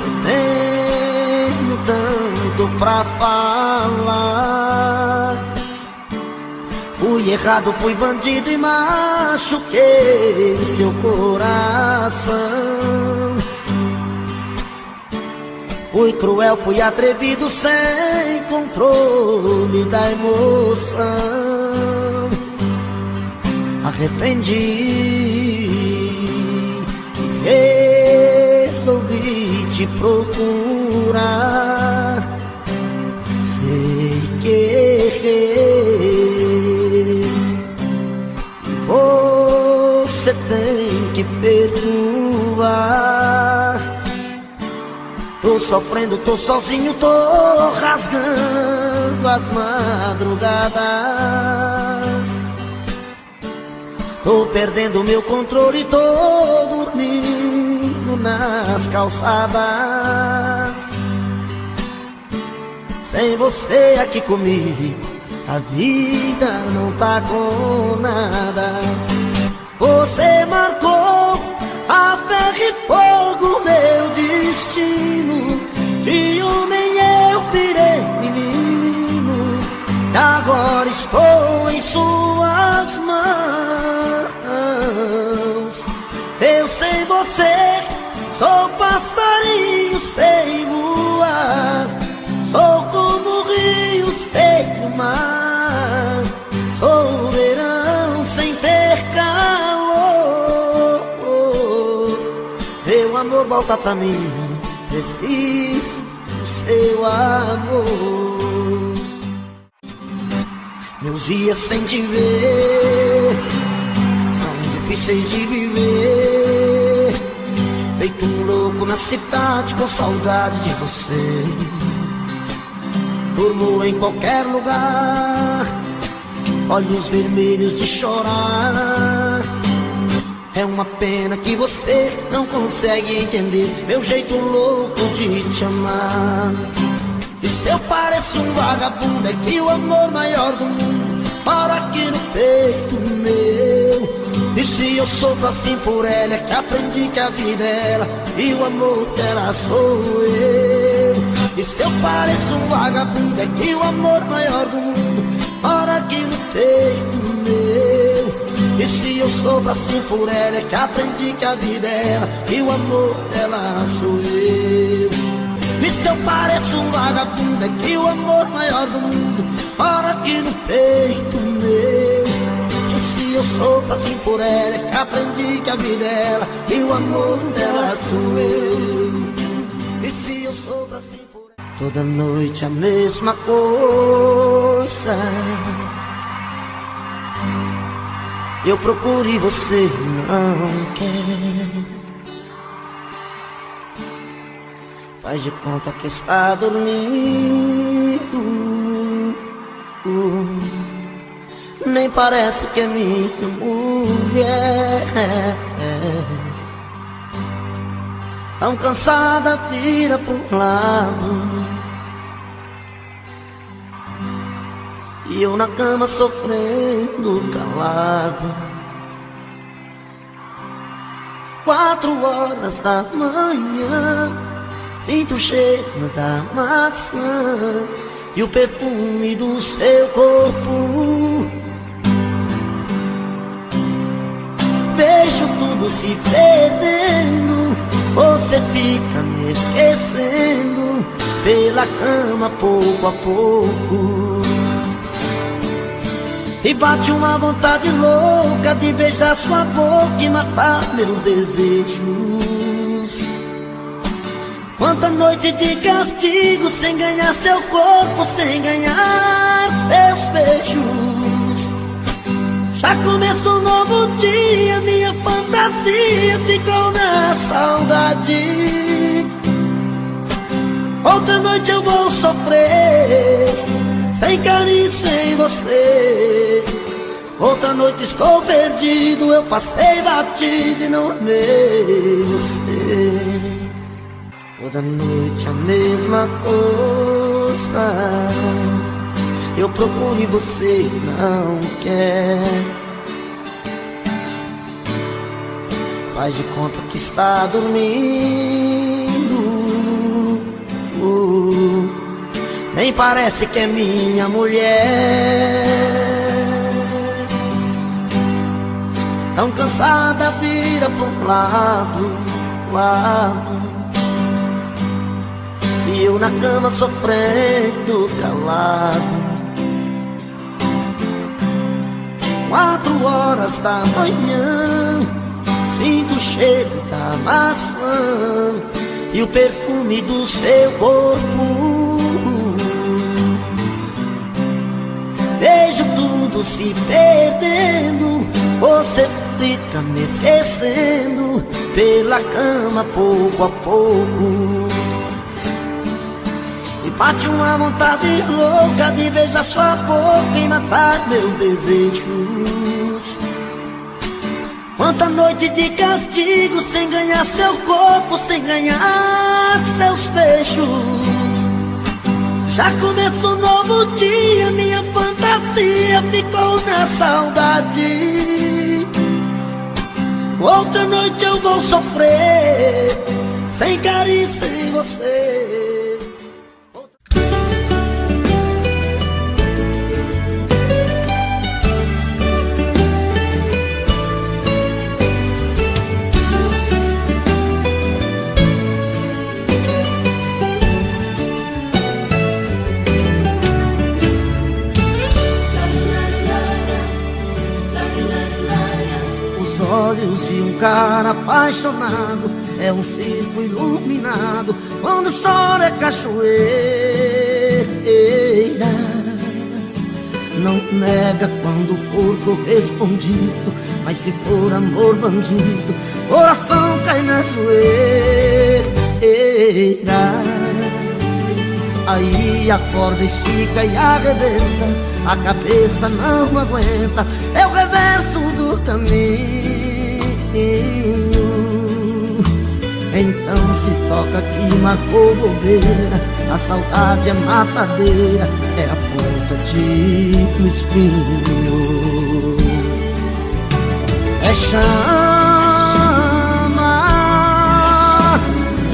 eu tenho tanto pra falar. Fui errado, fui bandido e machuquei seu coração. Fui cruel, fui atrevido, sem controle da emoção. Arrependi, resolvi te procurar. Sei que errei, você tem que perdoar. Tô sofrendo, tô sozinho, tô rasgando as madrugadas. Tô perdendo meu controle, tô dormindo nas calçadas. Sem você aqui comigo, a vida não tá com nada. Você marcou a ferro e fogo meu destino. De homem eu virei menino, e agora estou em suas mãos. Eu sem você sou passarinho sem voar. Sou como o rio sem o mar. Sou verão sem ter calor. Meu amor, volta pra mim, preciso do seu amor. Meus dias sem te ver são difíceis de viver. Feito um louco na cidade com saudade de você. Durmo em qualquer lugar, olhos vermelhos de chorar. É uma pena que você não consegue entender meu jeito louco de te amar. E se eu pareço um vagabundo, é que o amor maior do mundo mora aqui no peito meu. E se eu sofro assim por ela, é que aprendi que a vida é ela e o amor dela sou eu. E se eu pareço um vagabundo, é que o amor maior do mundo mora aqui no peito meu. E se eu sofro assim por ela, é que aprendi que a vida é ela e o amor dela sou eu. E se eu pareço um vagabundo, é que o amor maior do mundo mora aqui no peito meu. E se eu sofro assim por ela, é que aprendi que a vida é ela e o amor dela sou eu. E se eu sofro assim por ela, toda noite a mesma coisa. Eu procuro e você não quer. Faz de conta que está dormindo. Nem parece que é minha mulher. Tão cansada, vira pro lado. E eu na cama sofrendo calado. 4 horas da manhã, sinto o cheiro da maçã e o perfume do seu corpo. Vejo tudo se perdendo, você fica me esquecendo pela cama pouco a pouco. E bate uma vontade louca de beijar sua boca e matar meus desejos. Quanta noite de castigo sem ganhar seu corpo, sem ganhar seus beijos. Já Já começou um novo dia, minha fantasia ficou na saudade. Outra noite eu vou sofrer, sem carinho, sem você. Outra noite estou perdido, eu passei batido e não amei você. Toda noite a mesma coisa, eu procuro e você não quer. Faz de conta que está dormindo, nem parece que é minha mulher. Tão cansada, vira pro lado, e eu na cama sofrendo calado. 4 horas da manhã, sinto o cheiro da maçã e o perfume do seu corpo. Vejo tudo se perdendo, você fica me esquecendo pela cama pouco a pouco. E bate uma vontade louca de beijar sua boca e matar meus desejos. Quanta noite de castigo sem ganhar seu corpo, sem ganhar seus beijos. Já começou um novo dia, minha fantasia ficou na saudade. Outra noite eu vou sofrer, sem carinho, sem você. Olhos de um cara apaixonado é um circo iluminado, quando chora é cachoeira. Não nega quando for correspondido, mas se for amor bandido, coração cai na zoeira. Aí a corda estica e arrebenta, a cabeça não aguenta, é o reverso do caminho. Então se toca que marcou bobeira, a saudade é matadeira, é a ponta de um espinho. É chama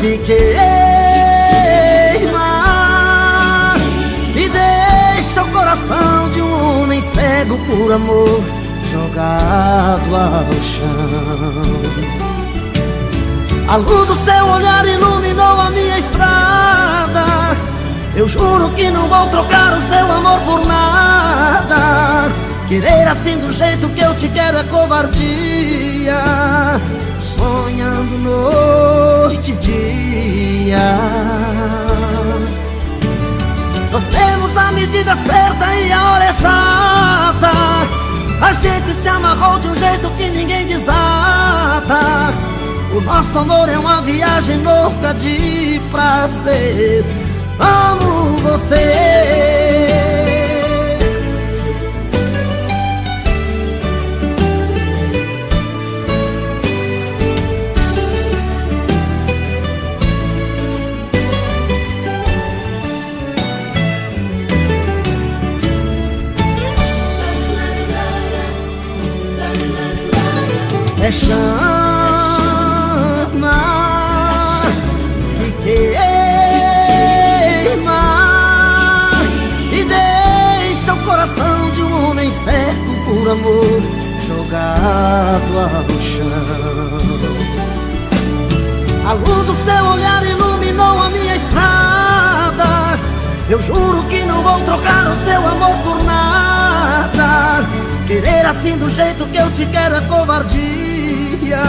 que queima e deixa o coração de um homem cego por amor jogado ao chão. A luz do seu olhar iluminou a minha estrada, eu juro que não vou trocar o seu amor por nada. Querer assim do jeito que eu te quero é covardia, sonhando noite e dia. Nós temos a medida certa e a hora exata, a gente se amarrou de um jeito que ninguém desata. O nosso amor é uma viagem louca de prazer. Amo você. É chama que queima e deixa o coração de um homem cego por amor jogado ao chão. A luz do seu olhar iluminou a minha estrada, eu juro que não vou trocar o seu amor por nada. Querer assim do jeito que eu te quero é covardia,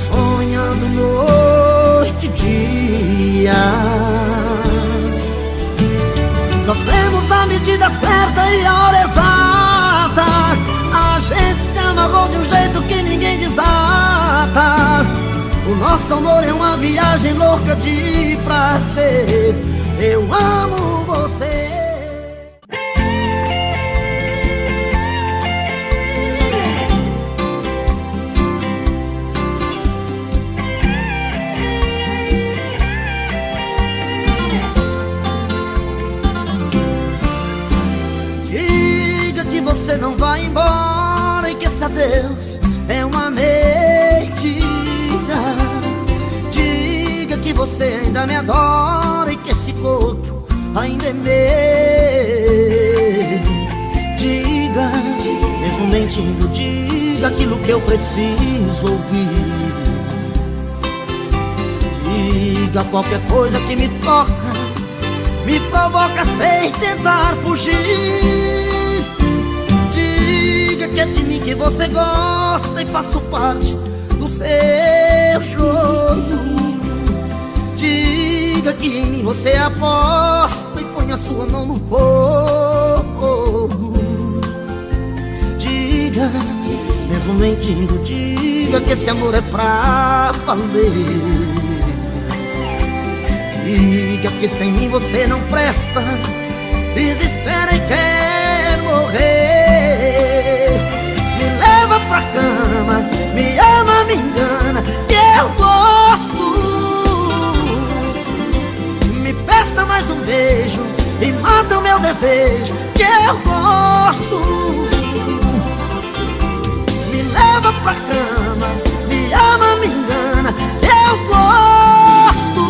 sonhando noite e dia. Nós temos a medida certa e a hora exata, a gente O nosso amor é uma viagem louca de prazer. Eu amo você. Diga que você não vai embora e que esse adeus é uma mentira. Diga que você ainda me adora e que esse corpo ainda é meu. Diga, mesmo mentindo, diga aquilo que eu preciso ouvir. Diga qualquer coisa que me toca, me provoca sem tentar fugir. Diga que é de mim que você gosta e faço parte do seu choro. Diga que em mim você aposta e põe a sua mão no fogo. Diga, mesmo mentindo, diga que esse amor é pra valer. Diga que sem mim você não presta, desespera e quer morrer. Me leva pra cama, me ama, me engana, que eu gosto. Me peça mais um beijo e mata o meu desejo, que eu gosto. Me leva pra cama, me ama, me engana, que eu gosto.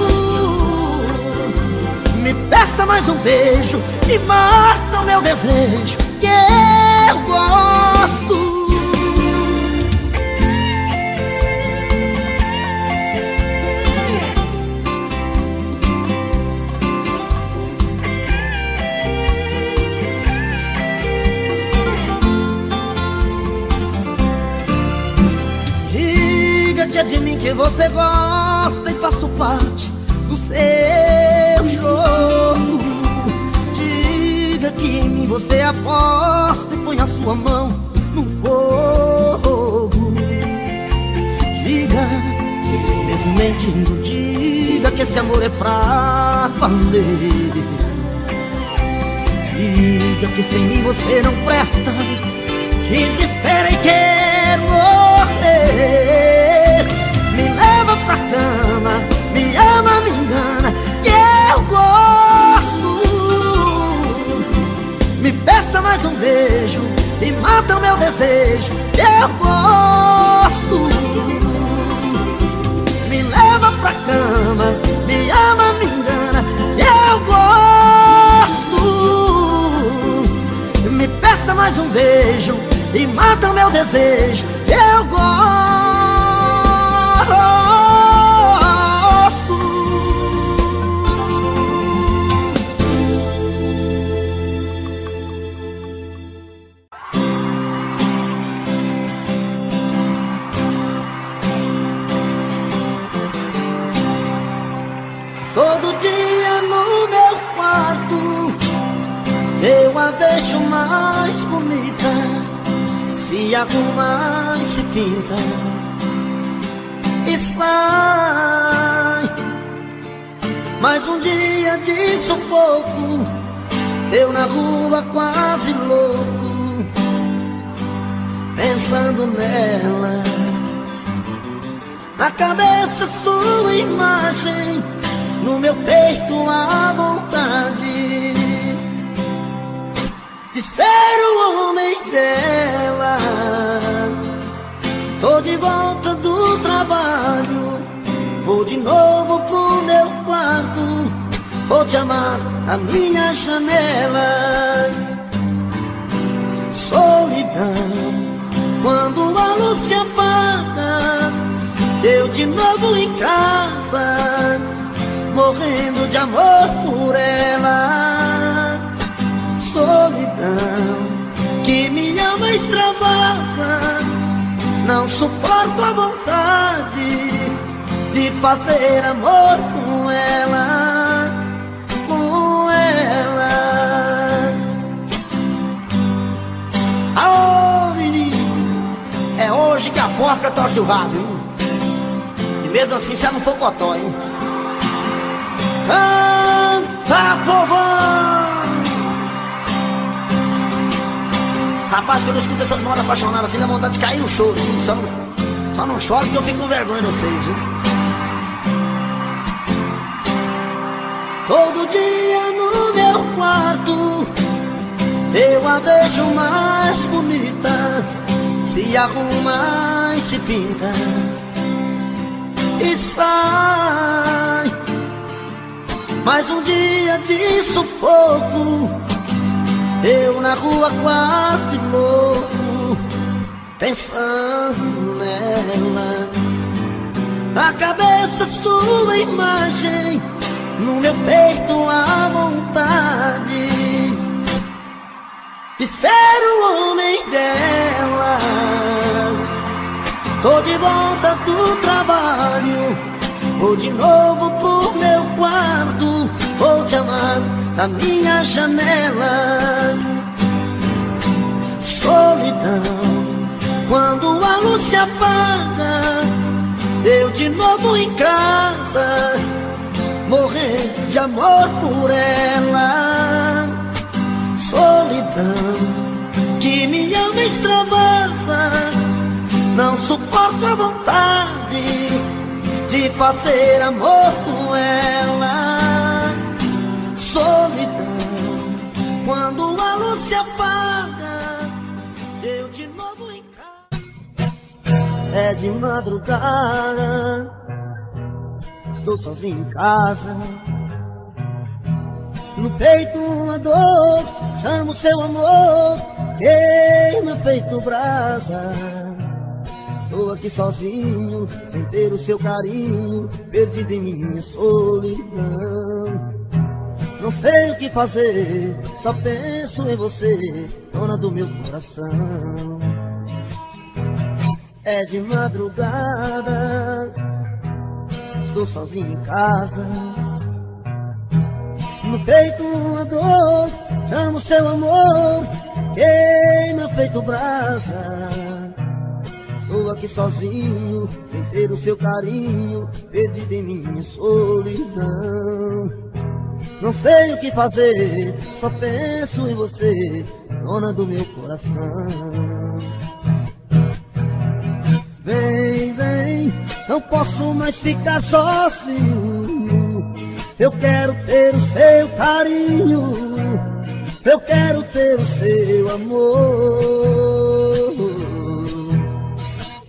Me peça mais um beijo e mata o meu desejo, que eu gosto. Diga que é de mim que você gosta e faço parte do seu jogo. Diga que em mim você aposta e põe a sua mão no fogo. Diga, mesmo mentindo, diga que esse amor é pra valer. Diga que sem mim você não presta, desespera e quer morrer. Me leva pra cama, me ama, me engana, que eu gosto. Me peça mais um beijo e mata o meu desejo, que eu gosto. Me leva pra cama, me ama, me engana, que eu gosto. Me peça mais um beijo e mata o meu desejo, que eu gosto. Todo dia no meu quarto eu a vejo mais bonita, se arruma e se pinta e sai. Mais um dia de sufoco, eu na rua quase louco, pensando nela. Na cabeça sua imagem, no meu peito a vontade de ser o homem dela. Tô de volta do trabalho, vou de novo pro meu quarto, vou te amar na minha janela. Solidão, quando a luz se apaga, eu de novo em casa, morrendo de amor por ela. Solidão, que me ama extravasa, não suporto a vontade de fazer amor com ela, com ela. Aô, menino, é hoje que a porca torce o rabo, hein? mesmo assim já não for cotó, hein? Canta, povão! Rapaz, quando eu escuto essas modas apaixonadas assim, dá vontade de cair no choro, viu? Só não choro porque eu fico com vergonha de vocês, viu? Todo dia no meu quarto eu a vejo mais bonita, se arruma e se pinta e sai. Mais um dia de sufoco, eu na rua quase louco, pensando nela. Na cabeça sua imagem, no meu peito a vontade de ser o homem dela. Tô de volta do trabalho, vou de novo pro meu quarto, vou te amar na minha janela. Solidão, quando a luz se apaga, eu de novo em casa, morrer de amor por ela. Solidão, que me ama e extravasa, não suporto a vontade de fazer amor com ela. Solidão, quando a luz se apaga, eu de novo em casa. É de madrugada, estou sozinho em casa, no peito uma dor, chamo seu amor, queima feito brasa. Estou aqui sozinho, sem ter o seu carinho, perdido em minha solidão. Não sei o que fazer, só penso em você, dona do meu coração. É de madrugada, estou sozinho em casa, no peito uma dor, chamo seu amor, queima feito brasa. Estou aqui sozinho, sem ter o seu carinho, perdido em minha solidão. Não sei o que fazer, só penso em você, dona do meu coração. Vem, vem, não posso mais ficar sozinho, eu quero ter o seu carinho, eu quero ter o seu amor.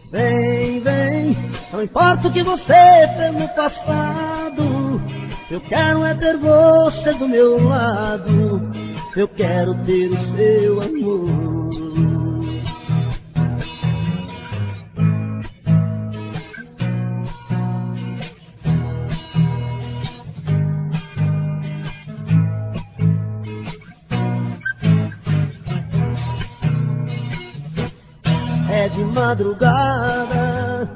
Vem, vem, não importa o que você fez no passado, eu quero é ter você do meu lado, eu quero ter o seu amor. É de madrugada,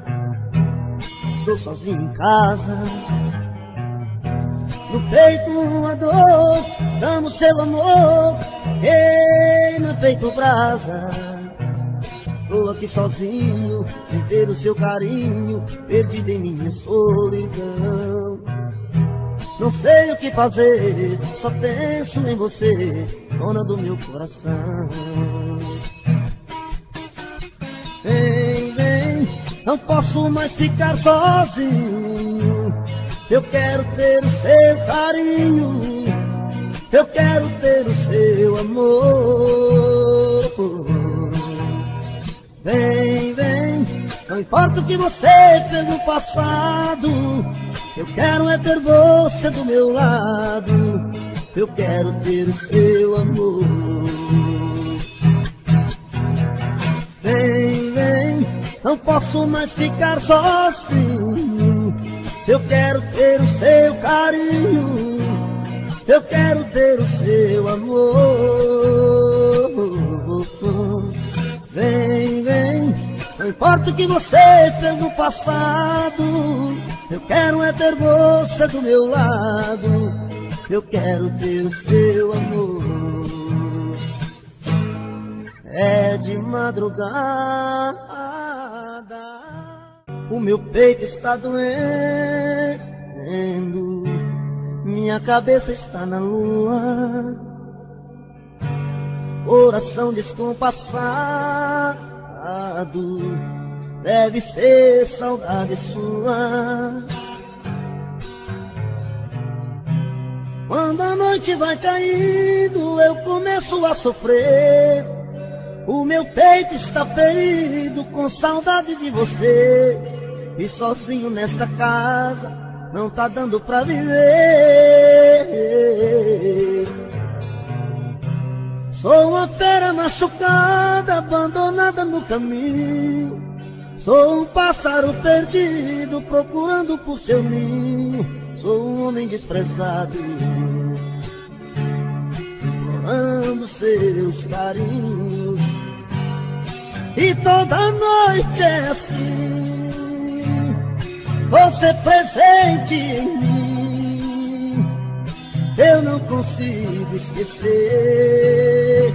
estou sozinho em casa, no peito uma dor, amo seu amor, queima feito brasa. Estou aqui sozinho, sem ter o seu carinho, perdido em minha solidão. Não sei o que fazer, só penso em você, dona do meu coração. Vem, vem, não posso mais ficar sozinho, eu quero ter o seu carinho, eu quero ter o seu amor. Vem, vem, não importa o que você fez no passado, eu quero é ter você do meu lado, eu quero ter o seu amor. Vem, vem, não posso mais ficar sozinho, eu quero ter o seu carinho, eu quero ter o seu amor. Vem, vem, não importa o que você fez no passado, eu quero é ter você do meu lado, eu quero ter o seu amor. É de madrugada. O meu peito está doendo, minha cabeça está na lua, coração descompassado, deve ser saudade sua. Quando a noite vai caindo, eu começo a sofrer. O meu peito está ferido com saudade de você. E sozinho nesta casa não tá dando pra viver. Sou uma fera machucada, abandonada no caminho. Sou um pássaro perdido, procurando por seu ninho. Sou um homem desprezado, implorando seus carinhos. E toda noite é assim, você presente em mim. Eu não consigo esquecer.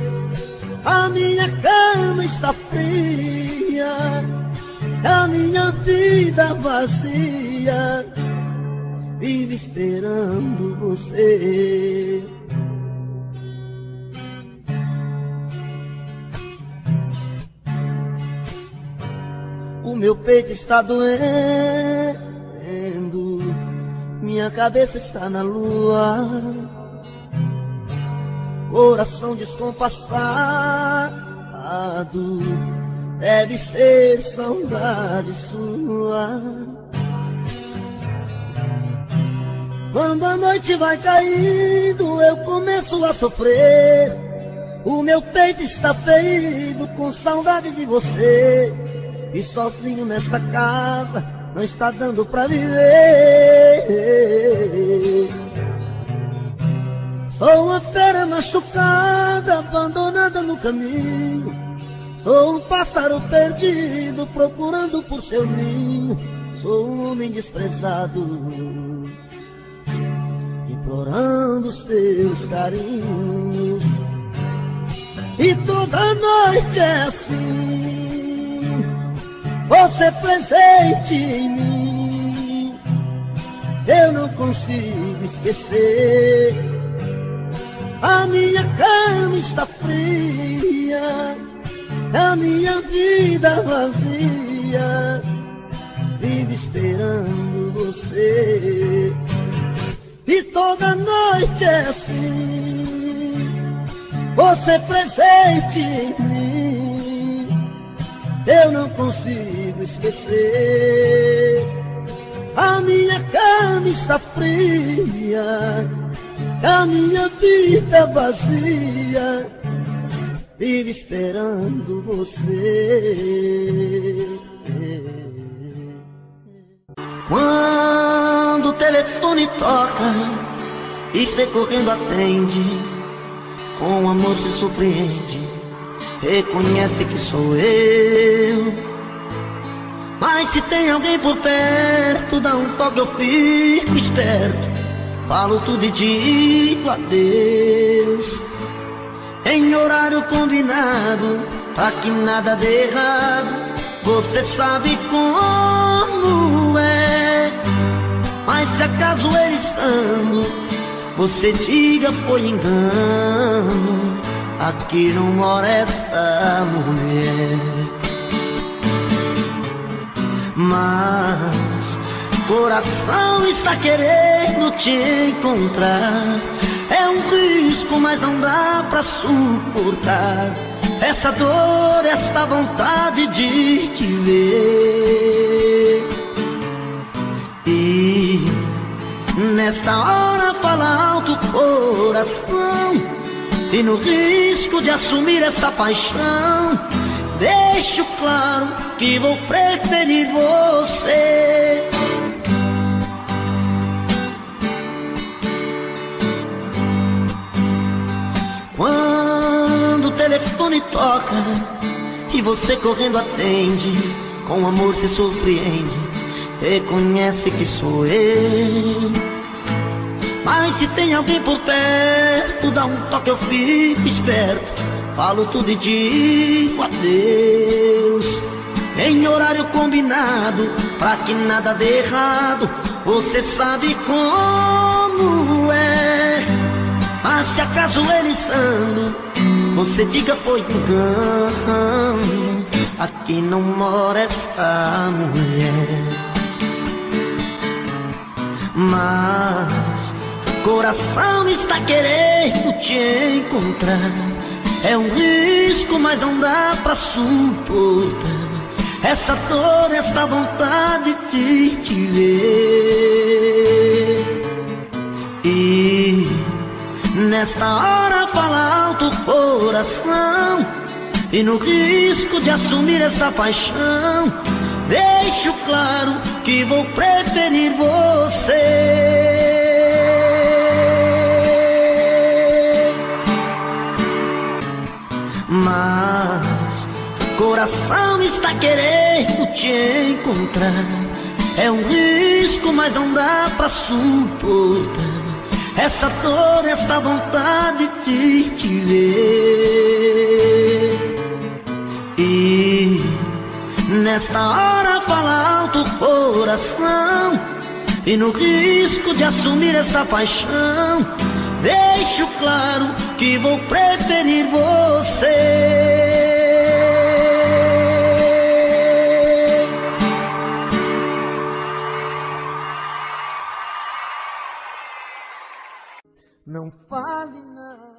A minha cama está fria, a minha vida vazia, vive esperando você. O meu peito está doendo, minha cabeça está na lua, coração descompassado, deve ser saudade sua. Quando a noite vai caindo, eu começo a sofrer. O meu peito está ferido com saudade de você. E sozinho nesta casa não está dando pra viver. Sou uma fera machucada, abandonada no caminho. Sou um pássaro perdido, procurando por seu ninho. Sou um homem desprezado, implorando os teus carinhos. E toda noite é assim, você presente em mim. Eu não consigo esquecer. A minha cama está fria, a minha vida vazia, vive esperando você. E toda noite é assim, você presente em mim. Eu não consigo esquecer. A minha cama está fria, a minha vida vazia, vive esperando você. Quando o telefone toca e cê correndo atende, com amor se surpreende, reconhece que sou eu. Mas se tem alguém por perto, dá um toque, eu fico esperto, falo tudo e digo adeus, em horário combinado, pra que nada dê errado. Você sabe como é. Mas se acaso ele estando, você diga foi engano, aqui não mora esta mulher. Mas coração está querendo te encontrar. É um risco, mas não dá pra suportar essa dor, esta vontade de te ver. E nesta hora fala alto o coração, e no risco de assumir esta paixão, deixo claro que vou preferir você. Quando o telefone toca e você correndo atende, com amor se surpreende, reconhece que sou eu. Mas se tem alguém por perto, dá um toque, eu fico esperto, falo tudo e digo adeus, em horário combinado, pra que nada dê errado. Você sabe como é. Mas se acaso ele estando, você diga foi engano. Aqui não mora essa mulher. Mas coração está querendo te encontrar. É um risco, mas não dá pra suportar essa dor, esta vontade de te ver. E nesta hora fala alto o coração, e no risco de assumir esta paixão, deixo claro que vou preferir você. Mas coração está querendo te encontrar. É um risco, mas não dá pra suportar essa dor, esta vontade de te ver. E nesta hora fala alto o coração, e no risco de assumir esta paixão, deixo claro que vou preferir você. Não fale nada.